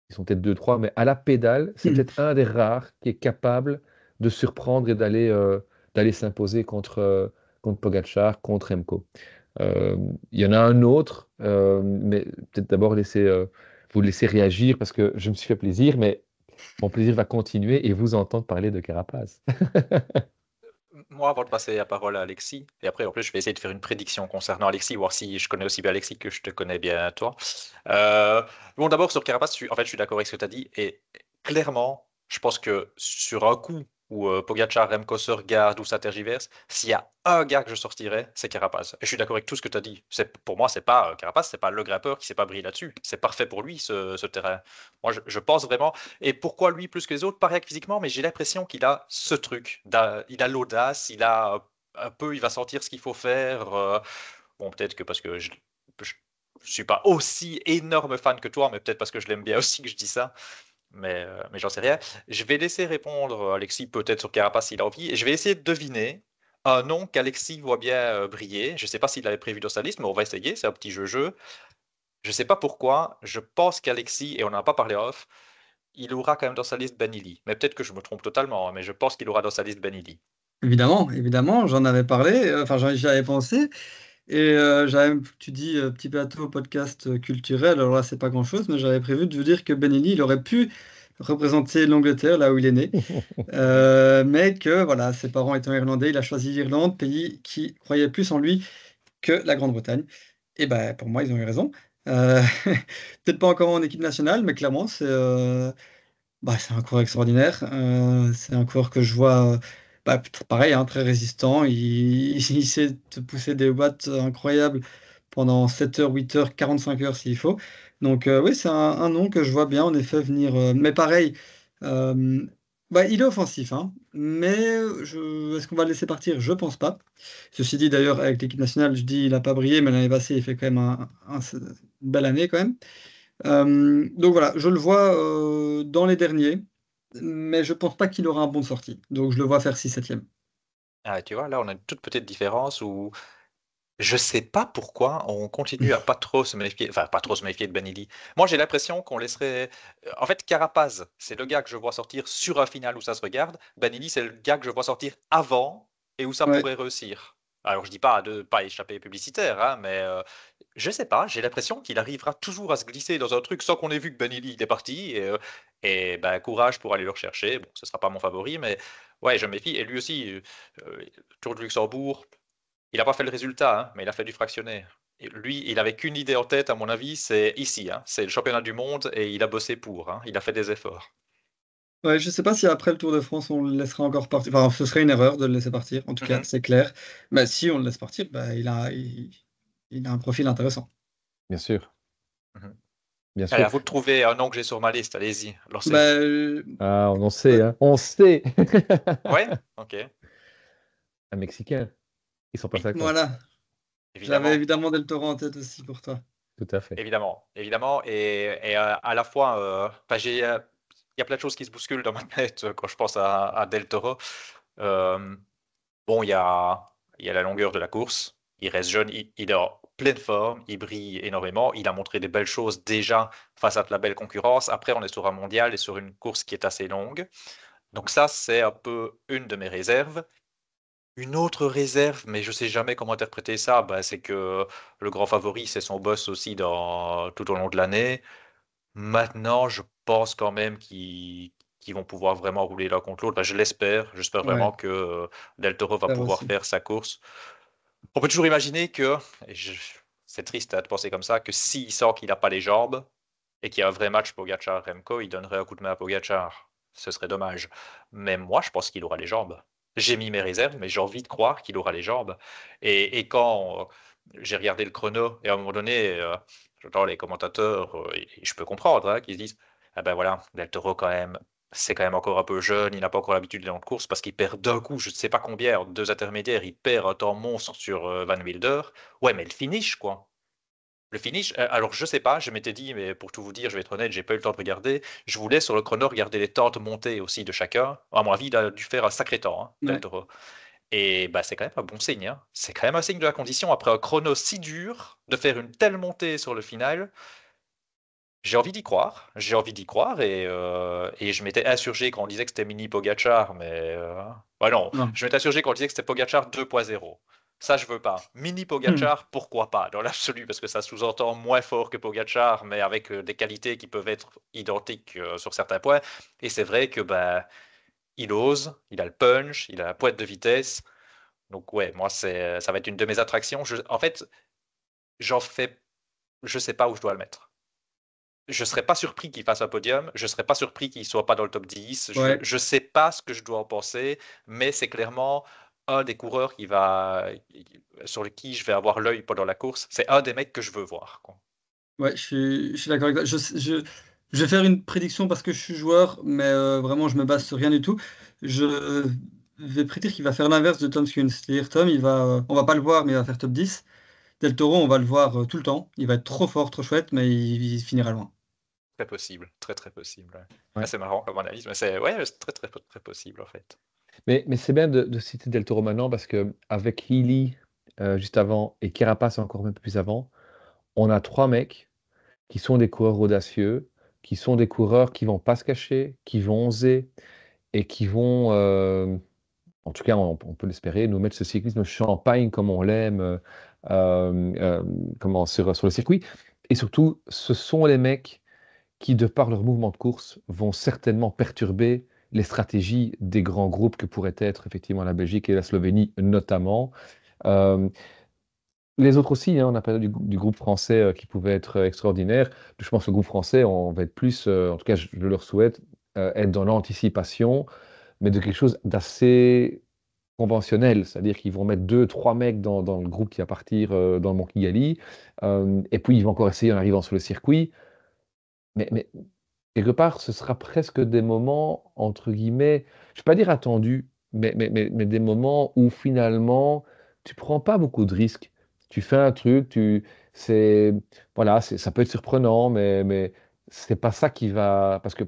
ils sont peut-être deux, trois, mais à la pédale, c'est Mhm. peut-être un des rares qui est capable de surprendre et d'aller s'imposer contre Pogacar, contre Remco. Euh, Il y en a un autre, mais peut-être d'abord vous laisser réagir parce que je me suis fait plaisir, mais mon plaisir va continuer et vous entendre parler de Carapace. Moi, avant de passer la parole à Alexis, et après, en plus, je vais essayer de faire une prédiction concernant Alexis, voir si je connais aussi bien Alexis que je te connais bien toi. Bon, d'abord, sur Carapace, en fait, je suis d'accord avec ce que tu as dit, et clairement, je pense que sur un coup où Pogacar, Remco se regardent, où ça tergiverse, s'il y a un gars que je sortirais, c'est Carapace. Et je suis d'accord avec tout ce que tu as dit. Pour moi, c'est pas Carapace, c'est pas le grimpeur qui s'est pas brillé là-dessus. C'est parfait pour lui, ce terrain. Moi, je pense vraiment. Et pourquoi lui plus que les autres? Pas rien que physiquement, mais j'ai l'impression qu'il a ce truc. Il a l'audace, il a un peu, il va sentir ce qu'il faut faire. Bon, peut-être que parce que je, je suis pas aussi énorme fan que toi, mais peut-être parce que je l'aime bien aussi que je dis ça. Mais j'en sais rien. Je vais laisser répondre Alexis peut-être sur Carapace s'il a envie. Et je vais essayer de deviner un nom qu'Alexis voit bien briller. Je ne sais pas s'il l'avait prévu dans sa liste, mais on va essayer. C'est un petit jeu-jeu. Je ne sais pas pourquoi. Je pense qu'Alexis, et on n'en a pas parlé off, il aura quand même dans sa liste Benili. Mais peut-être que je me trompe totalement, hein, mais je pense qu'il aura dans sa liste Benili. Évidemment, évidemment, j'en avais parlé, enfin j'y avais pensé, et tu dis petit plateau podcast culturel, alors là c'est pas grand-chose, mais j'avais prévu de vous dire que Benelli, il aurait pu représenter l'Angleterre, là où il est né, Mhm. mais que voilà, ses parents étant irlandais, il a choisi l'Irlande, pays qui croyait plus en lui que la Grande-Bretagne. Et ben pour moi, ils ont eu raison. Euh, Peut-être pas encore en équipe nationale, mais clairement, c'est un coureur extraordinaire. C'est un coureur que je vois, pareil, hein, très résistant. Il sait te pousser des watts incroyables pendant 7 heures, 8 heures, 45 heures s'il faut. Donc oui, c'est un nom que je vois bien en effet venir. Mais pareil, euh, il est offensif, hein, mais est-ce qu'on va le laisser partir? Je pense pas. Ceci dit, d'ailleurs, avec l'équipe nationale, je dis il n'a pas brillé, mais l'année passée, il fait quand même une belle année quand même. Donc voilà, je le vois dans les derniers, mais je pense pas qu'il aura un bon de sortie. Donc je le vois faire 6-7e. Ah, tu vois, là, on a une toute petite différence où je sais pas pourquoi on continue à pas trop se méfier, enfin, pas trop se méfier de Benili. Moi, j'ai l'impression qu'on laisserait. En fait, Carapaz, c'est le gars que je vois sortir sur un final où ça se regarde. Benili, c'est le gars que je vois sortir avant et où ça Ouais. pourrait réussir. Alors, je dis pas de pas échapper publicitaire, hein, mais je sais pas, j'ai l'impression qu'il arrivera toujours à se glisser dans un truc sans qu'on ait vu que Benelli il est parti. Et ben, courage pour aller le rechercher. Bon, ce sera pas mon favori, mais ouais, je me méfie. Et lui aussi, Tour de Luxembourg, il n'a pas fait le résultat, hein, mais il a fait du fractionné. Et lui, il avait qu'une idée en tête, à mon avis, c'est ici, hein, c'est le championnat du monde et il a bossé pour, hein, il a fait des efforts. Ouais, je sais pas si après le Tour de France, on le laissera encore partir. Enfin, ce serait une erreur de le laisser partir, en tout cas, Mhm. c'est clair. Mais si on le laisse partir, bah, il a un profil intéressant. Bien sûr, Mhm. bien Allez, sûr. à vous de trouver un nom que j'ai sur ma liste, allez-y, Bah, lancez-vous. Ah, on en sait, hein. On sait! Ouais, ok, Un Mexicain, il s'en passe oui, à quoi? voilà, j'avais évidemment. évidemment Del Toro en tête aussi pour toi. Tout à fait. Évidemment, évidemment, et à la fois, enfin, il y a plein de choses qui se bousculent dans ma tête quand je pense à Del Toro. Euh, bon, il y a la longueur de la course. Il reste jeune, il est en pleine forme, il brille énormément. Il a montré des belles choses déjà face à de la belle concurrence. Après, on est sur un mondial et sur une course qui est assez longue. Donc ça, c'est un peu une de mes réserves. Une autre réserve, mais je sais jamais comment interpréter ça, bah, c'est que le grand favori, c'est son boss aussi tout au long de l'année. Maintenant, je pense quand même qu'ils vont pouvoir vraiment rouler l'un contre l'autre. Bah, je l'espère. J'espère Ouais, vraiment que Del Toro va faire pouvoir aussi. faire sa course. On peut toujours imaginer que, et c'est triste hein, de penser comme ça, que s'il sent qu'il n'a pas les jambes et qu'il y a un vrai match Pogacar-Remco, il donnerait un coup de main à Pogacar. Ce serait dommage. Mais moi, je pense qu'il aura les jambes. J'ai mis mes réserves, mais j'ai envie de croire qu'il aura les jambes. Et quand j'ai regardé le chrono, et à un moment donné, j'entends les commentateurs, et je peux comprendre, hein, qui se disent, ah ben voilà, Del Toro quand même, c'est quand même encore un peu jeune, il n'a pas encore l'habitude d'aller en course parce qu'il perd d'un coup, je ne sais pas combien, deux intermédiaires, il perd un temps monstre sur Van Wilder. Ouais, mais le finish, quoi. Le finish, alors je sais pas, je m'étais dit, mais pour tout vous dire, je vais être honnête, j'ai pas eu le temps de regarder. Je voulais sur le chrono regarder les temps de montée aussi de chacun. À mon avis, il a dû faire un sacré temps, hein, Del Ouais. Toro. Et bah, c'est quand même un bon signe, hein. C'est quand même un signe de la condition après un chrono si dur de faire une telle montée sur le final. J'ai envie d'y croire, j'ai envie d'y croire et je m'étais insurgé quand on disait que c'était mini Pogacar, mais ouais, non, Non. je m'étais insurgé quand on disait que c'était Pogacar 2.0. Ça, je veux pas. Mini Hmm. Pogacar, pourquoi pas, dans l'absolu, parce que ça sous-entend moins fort que Pogacar, mais avec des qualités qui peuvent être identiques sur certains points. Et c'est vrai que bah, il ose, il a le punch, il a la pointe de vitesse. Donc ouais, moi, ça va être une de mes attractions. En fait, j'en fais, je sais pas où je dois le mettre. Je serais pas surpris qu'il fasse un podium, je serais pas surpris qu'il soit pas dans le top 10. Ouais. Je sais pas ce que je dois en penser, mais c'est clairement un des coureurs sur qui je vais avoir l'œil pendant la course. C'est un des mecs que je veux voir, quoi. Ouais, je suis d'accord avec toi. Je vais faire une prédiction parce que je suis joueur, mais vraiment, je me base sur rien du tout. Je vais prédire qu'il va faire l'inverse de Tom Skun. C'est-à-dire, Tom, on va pas le voir, mais il va faire top 10. Del Toro, on va le voir tout le temps. Il va être trop fort, trop chouette, mais il finira loin. Très possible, très très possible. Ouais. Ah, Ouais. c'est marrant comme analyse, mais c'est très très très possible en fait. Mais c'est bien de citer Del Toro maintenant parce qu'avec Healy, juste avant et Carapace encore un peu plus avant, on a 3 mecs qui sont des coureurs audacieux, qui sont des coureurs qui vont pas se cacher, qui vont oser et qui vont, en tout cas on peut l'espérer, nous mettre ce cyclisme champagne comme on l'aime, comment sur le circuit et surtout, ce sont les mecs qui, de par leur mouvement de course, vont certainement perturber les stratégies des grands groupes que pourraient être effectivement la Belgique et la Slovénie notamment. Hem, les autres aussi, hein, on a parlé du groupe français, qui pouvait être extraordinaire. Je pense que le groupe français, on va être plus, en tout cas je leur souhaite, être dans l'anticipation, mais de quelque chose d'assez conventionnel. C'est-à-dire qu'ils vont mettre deux trois mecs dans le groupe qui va partir, dans le Mont Kigali, et puis ils vont encore essayer en arrivant sur le circuit. Mais quelque part, ce sera presque des moments, entre guillemets, je ne vais pas dire attendus, mais des moments où finalement, tu prends pas beaucoup de risques. Tu fais un truc, c'est, voilà, ça peut être surprenant, mais c'est pas ça qui va, parce que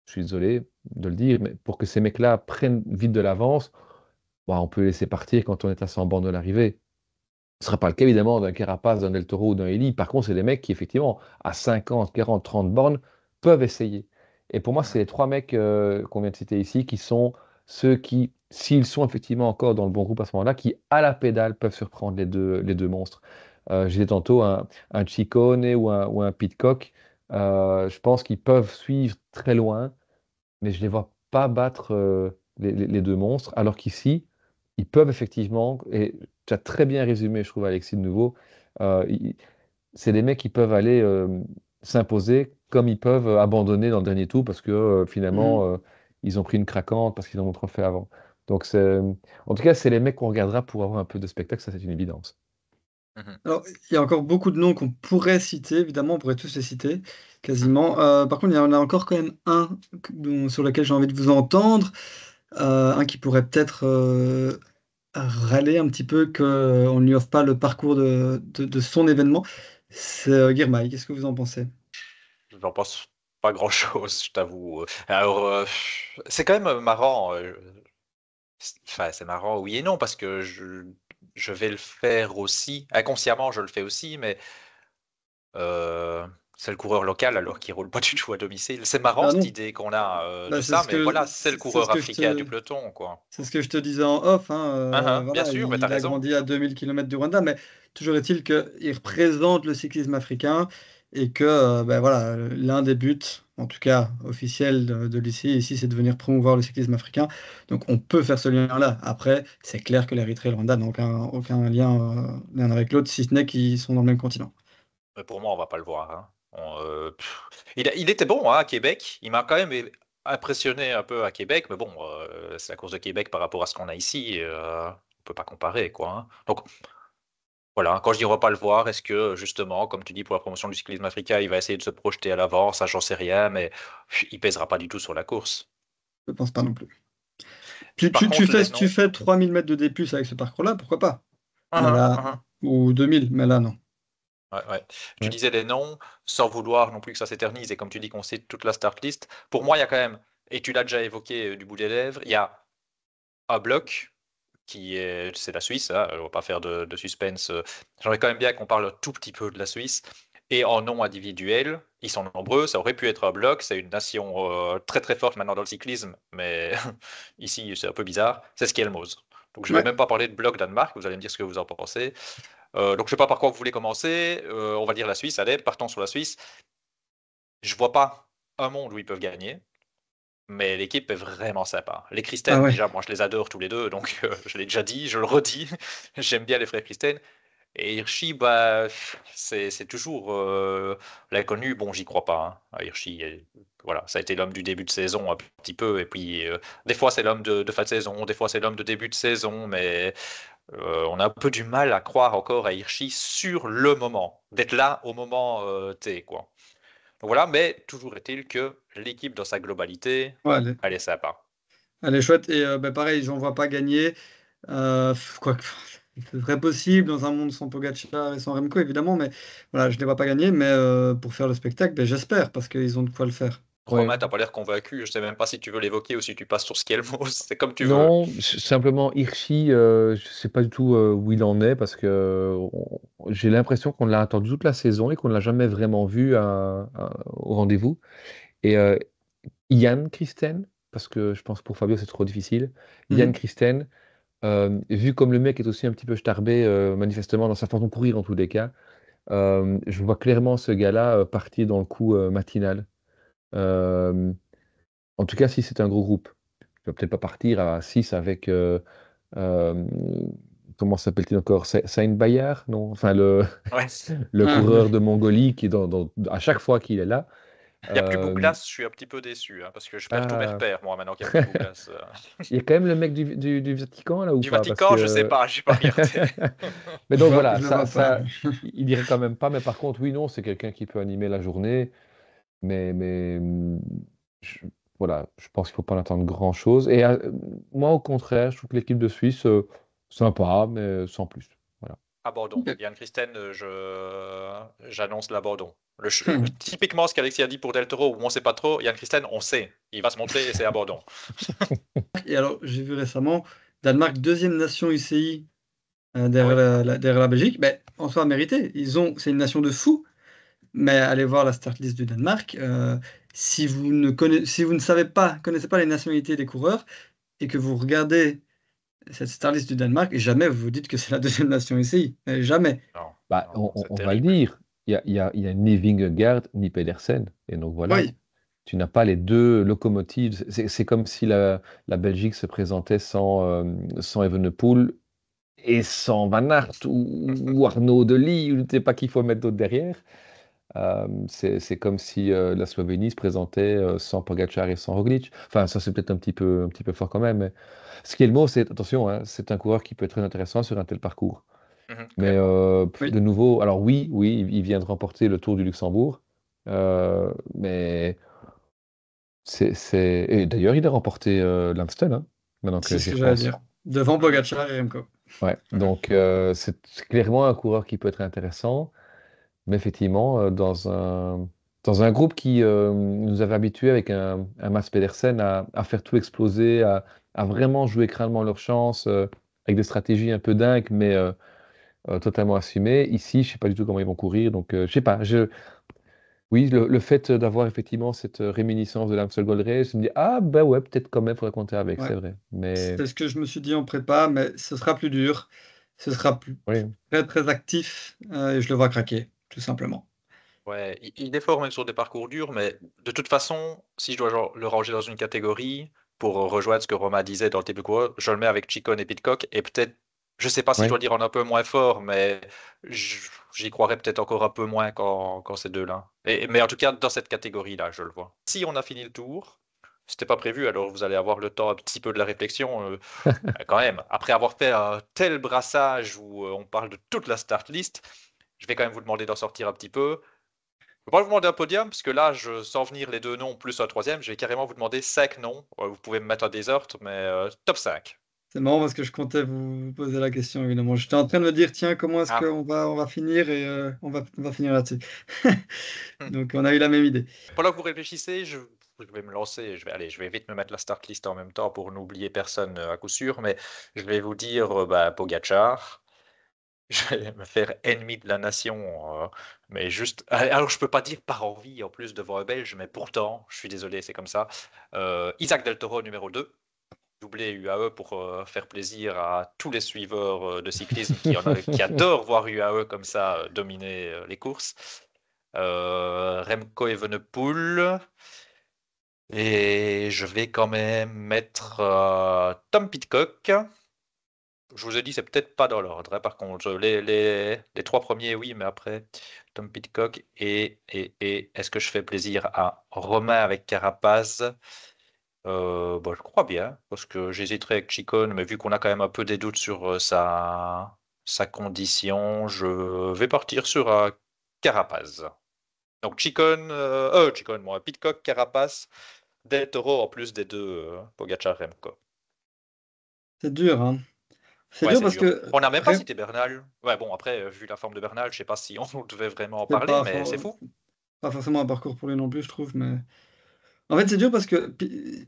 je suis désolé de le dire, mais pour que ces mecs-là prennent vite de l'avance, bah, on peut laisser partir quand on est à 100 bornes de l'arrivée. Ce ne sera pas le cas évidemment d'un Carapace, d'un Del Toro ou d'un Eli. Par contre, c'est des mecs qui, effectivement, à 50, 40, 30 bornes, peuvent essayer. Et pour moi, c'est les trois mecs qu'on vient de citer ici qui sont ceux qui, s'ils sont effectivement encore dans le bon groupe à ce moment-là, qui, à la pédale, peuvent surprendre les deux monstres. je disais tantôt, un Ciccone ou un Pidcock, je pense qu'ils peuvent suivre très loin, mais je ne les vois pas battre les deux monstres, alors qu'ici, ils peuvent effectivement, et tu as très bien résumé, je trouve, Alexis de nouveau, c'est des mecs qui peuvent aller s'imposer comme ils peuvent abandonner dans le dernier tour parce que finalement, ils ont pris une craquante parce qu'ils en ont trop fait avant. Donc, en tout cas, c'est les mecs qu'on regardera pour avoir un peu de spectacle, ça c'est une évidence. Alors, il y a encore beaucoup de noms qu'on pourrait citer, évidemment, on pourrait tous les citer, quasiment. Par contre, il y en a encore quand même un sur lequel j'ai envie de vous entendre, un qui pourrait peut-être râler un petit peu qu'on ne lui offre pas le parcours de son événement, c'est Girmay. Qu'est-ce que vous en pensez? Je n'en pense pas grand-chose, je t'avoue. Alors, c'est quand même marrant. Enfin, c'est marrant, oui et non, parce que je vais le faire aussi. Inconsciemment, je le fais aussi, mais c'est le coureur local alors qu'il roule pas du tout à domicile. C'est marrant Ah cette non, idée qu'on a bah, de ça, mais voilà, c'est le c'est ce coureur que je africain du te, peloton, quoi. c'est ce que je te disais en off, hein, Bien voilà, sûr, mais t'as il a raison. grandi à 2000 km du Rwanda, mais toujours est-il qu'il représente le cyclisme africain et que ben voilà, l'un des buts, en tout cas officiel de l'UCI ici, c'est de venir promouvoir le cyclisme africain. Donc on peut faire ce lien-là. Après, c'est clair que l'Érythrée et le Rwanda n'ont aucun lien l'un avec l'autre, si ce n'est qu'ils sont dans le même continent. Mais pour moi, on va pas le voir, hein. Il était bon, hein, à Québec. Il m'a quand même impressionné un peu à Québec, mais bon, c'est la course de Québec par rapport à ce qu'on a ici. On peut pas comparer, quoi, hein. Donc voilà, quand je dis on va pas le voir, est-ce que justement, comme tu dis, pour la promotion du cyclisme africain, il va essayer de se projeter à l'avant, ça j'en sais rien, mais il pèsera pas du tout sur la course. Je pense pas non plus. Puis Tu, par tu, tu contre, fais, les tu noms. fais 3000 mètres de D+, avec ce parcours-là, pourquoi pas? Mais Uhum, là, uhum. ou 2000, mais là, non. Ouais, ouais. Tu Ouais. disais les noms, sans vouloir non plus que ça s'éternise, et comme tu dis qu'on cite toute la start list, pour moi, il y a quand même, et tu l'as déjà évoqué du bout des lèvres, il y a un bloc c'est la Suisse, hein, on va pas faire de suspense. J'aimerais quand même bien qu'on parle un tout petit peu de la Suisse. Et en nom individuel, ils sont nombreux, ça aurait pu être un bloc, c'est une nation très très forte maintenant dans le cyclisme, mais ici c'est un peu bizarre, c'est Skelmos. Donc je vais Ouais. même pas parler de bloc Danemark, vous allez me dire ce que vous en pensez. Donc je sais pas par quoi vous voulez commencer, on va dire la Suisse, allez, partons sur la Suisse. Je vois pas un monde où ils peuvent gagner. Mais l'équipe est vraiment sympa. Les Ah Christen, ouais. déjà, moi je les adore tous les deux, donc je l'ai déjà dit, je le redis. J'aime bien les frères Christen. Et Hirschi, bah, c'est toujours l'inconnu. Bon, j'y crois pas, hein. Hirschi, voilà, ça a été l'homme du début de saison un petit peu. Et puis, des fois c'est l'homme de fin de saison, des fois c'est l'homme de début de saison. Mais on a un peu du mal à croire encore à Hirschi sur le moment. D'être là au moment T, quoi. Donc voilà, mais toujours est-il que l'équipe dans sa globalité, Ouais, elle est sympa. elle est chouette. Et bah, pareil, j'en vois pas gagner. Quoi que c'est très possible dans un monde sans Pogacar et sans Remco, évidemment, mais voilà, je les vois pas gagner. Mais pour faire le spectacle, ben, j'espère, parce qu'ils ont de quoi le faire. Romain, Ouais. t'as pas l'air convaincu. Je sais même pas si tu veux l'évoquer ou si tu passes sur Skelmos. C'est comme tu veux. Non, simplement Hirschi, je sais pas du tout où il en est parce que j'ai l'impression qu'on l'a attendu toute la saison et qu'on ne l'a jamais vraiment vu au rendez-vous. Et Yann Christen, parce que je pense que pour Fabio c'est trop difficile. Yann Mhm. Christen, vu comme le mec est aussi un petit peu starbé, manifestement dans sa façon de courir en tous les cas, je vois clairement ce gars-là partir dans le coup matinal. Euh, En tout cas, si c'est un gros groupe. Il va peut-être pas partir à 6 avec, euh, comment s'appelle-t-il encore? Saïn Bayar? Non, enfin Ouais. le Ah, ouais. coureur de Mongolie qui est à chaque fois qu'il est là. Il y a plus Euh, Bouglas, je suis un petit peu déçu, hein, parce que je perds tous mes ah, repères, moi, maintenant qu'il y a plus Bouglas. il y a quand même le mec du Vatican là ou Du pas? Parce Vatican, je sais que pas, j'ai pas regardé. mais donc voilà, Je le vois pas. il dirait quand même pas. Mais par contre, oui, non, c'est quelqu'un qui peut animer la journée. Mais je voilà, je pense qu'il faut pas en attendre grand-chose et moi, au contraire, je trouve que l'équipe de Suisse, sympa, mais sans plus. Voilà. Abandon. Ok. Yann Christen, j'annonce l'abandon. Typiquement ce qu'Alexis a dit pour Del Toro, où on sait pas trop, Yann Christen, on sait. Il va se montrer et c'est abandon. Et alors, j'ai vu récemment, Danemark, deuxième nation UCI Ah derrière ouais. derrière la Belgique. Ben, en soi, mérité. C'est une nation de fous. Mais allez voir la start list du Danemark. Si vous ne connaissez pas les nationalités des coureurs et que vous regardez cette start list du Danemark, jamais vous vous dites que c'est la deuxième nation ici. Jamais. Non. Bah, Non, c'est on va le terrible. dire, il y a ni Vingegaard ni Pedersen. Et donc voilà, Oui, tu n'as pas les deux locomotives. C'est comme si la Belgique se présentait sans Evenepoel et sans Van Aert ou Arnaud Delis, ou je ne sais pas qui il faut mettre d'autre derrière. C'est comme si la Slovénie se présentait sans Pogacar et sans Roglic. Enfin, ça c'est peut-être un petit peu fort quand même. Mais ce qui est le mot, c'est attention, hein, c'est un coureur qui peut être très intéressant sur un tel parcours. Mhm, Mais clairement. de oui. nouveau, alors oui, oui, il vient de remporter le Tour du Luxembourg. Mais et d'ailleurs, il a remporté l'Amstel, hein, maintenant que C'est ce j'y que j'allais repense. dire. Devant Mhm, Pogacar et Remco. Ouais, mhm. donc c'est clairement un coureur qui peut être intéressant. Mais effectivement, dans un groupe qui nous avait habitués avec un Mats Pedersen à faire tout exploser, à vraiment jouer crânement leur chance, avec des stratégies un peu dingues, mais totalement assumées. Ici, je ne sais pas du tout comment ils vont courir. Donc, je ne sais pas. Oui, le fait d'avoir effectivement cette réminiscence de l'Amstel Gold Race, je me dis, ah ben ouais, peut-être quand même, il faudrait compter avec, Ouais. c'est vrai. Mais C'est ce que je me suis dit en prépa, mais ce sera plus dur. Ce sera plus oui, très très actif et je le vois craquer, tout simplement. Ouais, il est fort même sur des parcours durs, mais de toute façon, si je dois genre le ranger dans une catégorie, pour rejoindre ce que Romain disait dans le début coureur, je le mets avec Chicone et Pidcock, et peut-être, je sais pas si je oui, dois dire en un peu moins fort, mais j'y croirais peut-être encore un peu moins quand ces deux-là. Mais en tout cas, dans cette catégorie-là, je le vois. Si on a fini le tour, c'était pas prévu, alors vous allez avoir le temps un petit peu de la réflexion, quand même. Après avoir fait un tel brassage où on parle de toute la start list, je vais quand même vous demander d'en sortir un petit peu. Je ne vais pas vous demander un podium, parce que là, sans venir les deux noms plus un troisième, je vais carrément vous demander 5 noms. Vous pouvez me mettre un désert, mais top 5. C'est marrant parce que je comptais vous poser la question, évidemment. J'étais en train de me dire, tiens, comment est-ce Ah. qu'on va finir et on va finir là-dessus. Donc, on a eu la même idée. Pendant que vous réfléchissez, je vais me lancer. Je vais vite me mettre la start list en même temps pour n'oublier personne à coup sûr, mais je vais vous dire Pogacar. Je vais me faire ennemi de la nation, mais juste. Alors, je peux pas dire par envie en plus devant un Belge, mais pourtant, je suis désolé, c'est comme ça. Isaac Del Toro, numéro 2. Doublé UAE pour faire plaisir à tous les suiveurs de cyclisme qui adorent voir UAE comme ça dominer les courses. Remco Evenepoel. Et je vais quand même mettre Tom Pidcock. Je vous ai dit, c'est peut-être pas dans l'ordre, hein, par contre. Les trois premiers, oui, mais après, Tom Pidcock. Et est-ce que je fais plaisir à Romain avec Carapaz? Bah, je crois bien, parce que j'hésiterais avec Chicone, mais vu qu'on a quand même un peu des doutes sur sa condition, je vais partir sur Carapaz. Donc Chicone, moi, Pidcock, Carapaz, Del Toro en plus des deux Pogacar, Remco. C'est dur, hein. C'est Ouais, dur c'est parce dur. que On n'a même pas cité Bernal. Ouais, bon, après, vu la forme de Bernal, je sais pas si on devait vraiment en c'est parler, mais c'est fou. pas forcément un parcours pour lui non plus, je trouve. Mais en fait, c'est dur parce que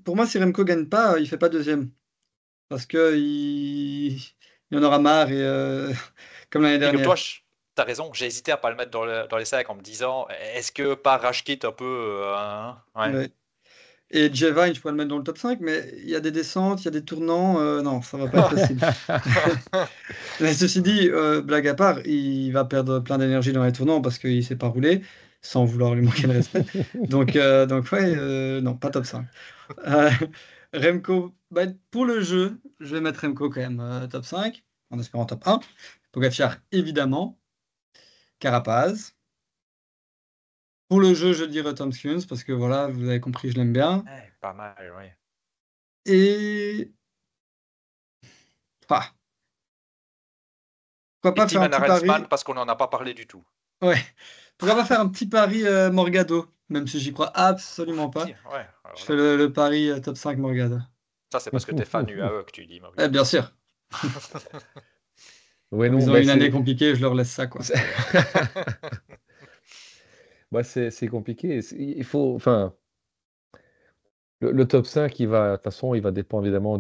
pour moi, si Remco gagne pas, il fait pas deuxième. Parce que il en aura marre et comme l'année Figure-toi, dernière. t'as raison, j'ai hésité à pas le mettre dans les sacs en me disant, est-ce que pas Rashkit un peu, ouais. Ouais. Et Jevine, je pourrais le mettre dans le top 5, mais il y a des descentes, il y a des tournants. Non, ça va pas être facile. Mais ceci dit, blague à part, il va perdre plein d'énergie dans les tournants parce qu'il sait pas rouler, sans vouloir lui manquer de respect. Donc ouais, non, pas top 5. Euh, Remco, bah, pour le jeu, je vais mettre Remco quand même top 5, en espérant top 1. Pogacar, évidemment. Carapaz. Pour le jeu, je dirais Tom Skins, parce que voilà, vous avez compris, je l'aime bien. Ouais, pas mal, ouais. Et ah, pourquoi Et pas faire un Timon petit Arensman, pari? parce qu'on n'en a pas parlé du tout. Ouais, pourquoi pas faire un petit pari Morgado, même si j'y crois absolument pas. Ouais, Je alors fais là. le pari top 5 Morgado. Ça, c'est parce que t'es fan UAE que tu dis, Bien Morgado. sûr. ouais, Comme non, ils ont eu ben une année c'est. compliquée, je leur laisse ça, quoi. c'est bah, c'est compliqué. Il faut, enfin, le top 5, de toute façon, il va dépendre évidemment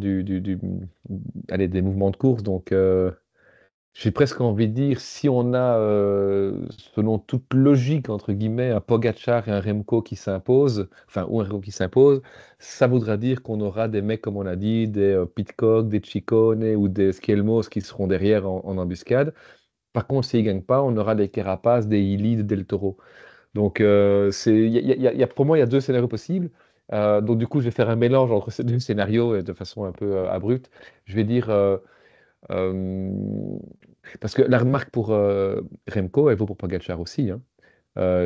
allez, des mouvements de course. Donc, j'ai presque envie de dire, si on a, selon toute logique, entre guillemets, un Pogacar et un Remco qui s'imposent, enfin, ou un Remco qui s'impose, ça voudra dire qu'on aura des mecs, comme on a dit, des Pidcock, des Ciccone ou des Skelmos qui seront derrière en embuscade. Par contre, s'il ne gagne pas, on aura des Carapace, des Illy, des Del Toro. Donc, pour moi, il y a deux scénarios possibles. Donc, du coup, je vais faire un mélange entre ces deux scénarios de façon un peu abrupte. Je vais dire, euh, parce que la remarque pour Remco, elle vaut pour Pogacar aussi, hein.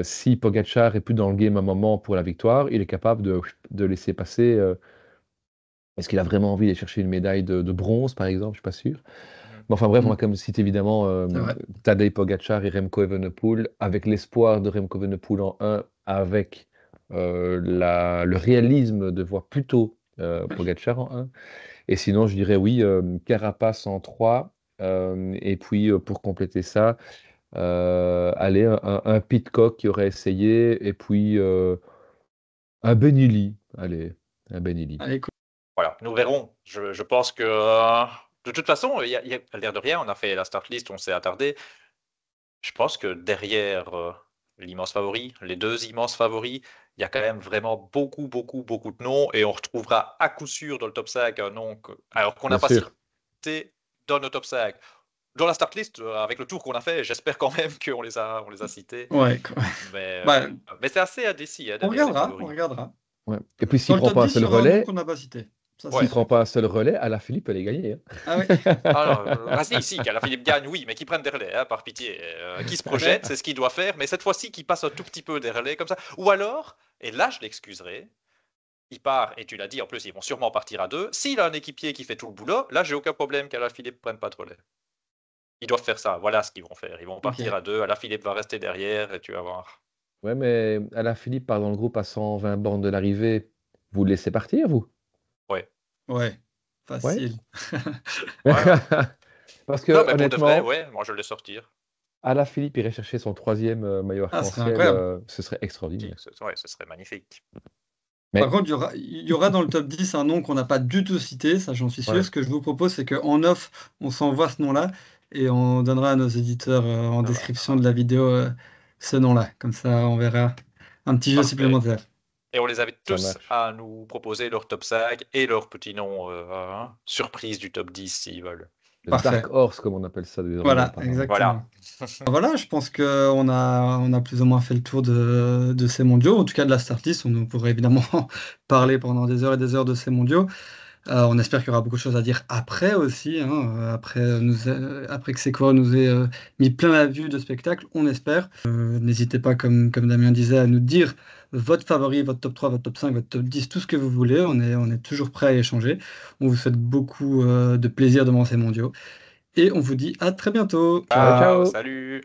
Si Pogacar est plus dans le game un moment pour la victoire, il est capable de laisser passer. Est-ce qu'il a vraiment envie d'aller chercher une médaille de bronze, par exemple? Je suis pas sûr. Mais enfin bref, on va quand même citer évidemment C'est vrai. Tadej Pogacar et Remco Evenepoel, avec l'espoir de Remco Evenepoel en 1, avec le réalisme de voir plutôt Pogacar en 1. Et sinon, je dirais oui, Carapace en 3. Et puis, pour compléter ça, allez, un Pidcock qui aurait essayé. Et puis, un Benili. Allez, un Benili. Allez, cool. Voilà, nous verrons. Je pense que de toute façon, il y a l'air de rien, on a fait la start list, on s'est attardé. Je pense que derrière l'immense favori, les deux immenses favoris, il y a quand même vraiment beaucoup, beaucoup, beaucoup de noms et on retrouvera à coup sûr dans le top 5 un nom alors qu'on n'a Bien pas sûr. cité dans nos top 5. Dans la start list, avec le tour qu'on a fait, j'espère quand même qu'on les a cités. Ouais. Mais Bah, c'est assez indécis hein, on derrière les regardera, favoris. on regardera. Ouais. Et puis, Dans s'il le prend top pas un 10, il seul y aura un nom relais, qu'on n'a pas cité. Ça, Ouais. s'il c'est prend sûr. pas un seul relais, Alaphilippe, elle est gagnée, hein. Ah oui. Alors, vas-y, qu'Alaphilippe gagne, oui, mais qui prenne des relais, hein, par pitié. Qui se projette, c'est ce qu'il doit faire, mais cette fois-ci, qu'il passe un tout petit peu des relais comme ça. Ou alors, et là, je l'excuserai, il part, et tu l'as dit, en plus, ils vont sûrement partir à deux. S'il a un équipier qui fait tout le boulot, là, j'ai aucun problème qu'Alaphilippe prenne pas de relais. Ils doivent faire ça, voilà ce qu'ils vont faire. Ils vont partir à deux, Alaphilippe va rester derrière, et tu vas voir. Ouais, mais Alaphilippe part dans le groupe à 120 bornes de l'arrivée. Vous le laissez partir, vous? Ouais. Ouais. Ouais. Facile. Parce que, Non, mais pour de vrai, honnêtement, ouais, moi je vais les sortir. Alaphilippe irait chercher son 3e maillot Ah, ce serait arc-en-ciel. incroyable. Ce serait extraordinaire. Ouais, ce serait magnifique. Mais, Par contre, il y aura dans le top 10 un nom qu'on n'a pas du tout cité, ça j'en suis sûr. ouais. Ce que je vous propose, c'est qu'en off, on s'envoie ce nom-là et on donnera à nos éditeurs en description de la vidéo ce nom-là. Comme ça, on verra un petit jeu Parfait. supplémentaire. Et on les invite Ça tous marche. à nous proposer leur top 5 et leur petit nom surprise du top 10 s'ils veulent. Le Parfait. Dark Horse, comme on appelle ça désormais. Voilà, apparemment. exactement. Voilà. Voilà, je pense qu'on a plus ou moins fait le tour de ces mondiaux, en tout cas de la start list. On pourrait évidemment parler pendant des heures et des heures de ces mondiaux. On espère qu'il y aura beaucoup de choses à dire après aussi, hein, après que ces coureurs nous aient mis plein la vue de spectacle, on espère. N'hésitez pas, comme Damien disait, à nous dire votre favori, votre top 3, votre top 5, votre top 10, tout ce que vous voulez. On est toujours prêt à échanger. On vous souhaite beaucoup de plaisir devant ces mondiaux. Et on vous dit à très bientôt. Ciao, ciao. Salut.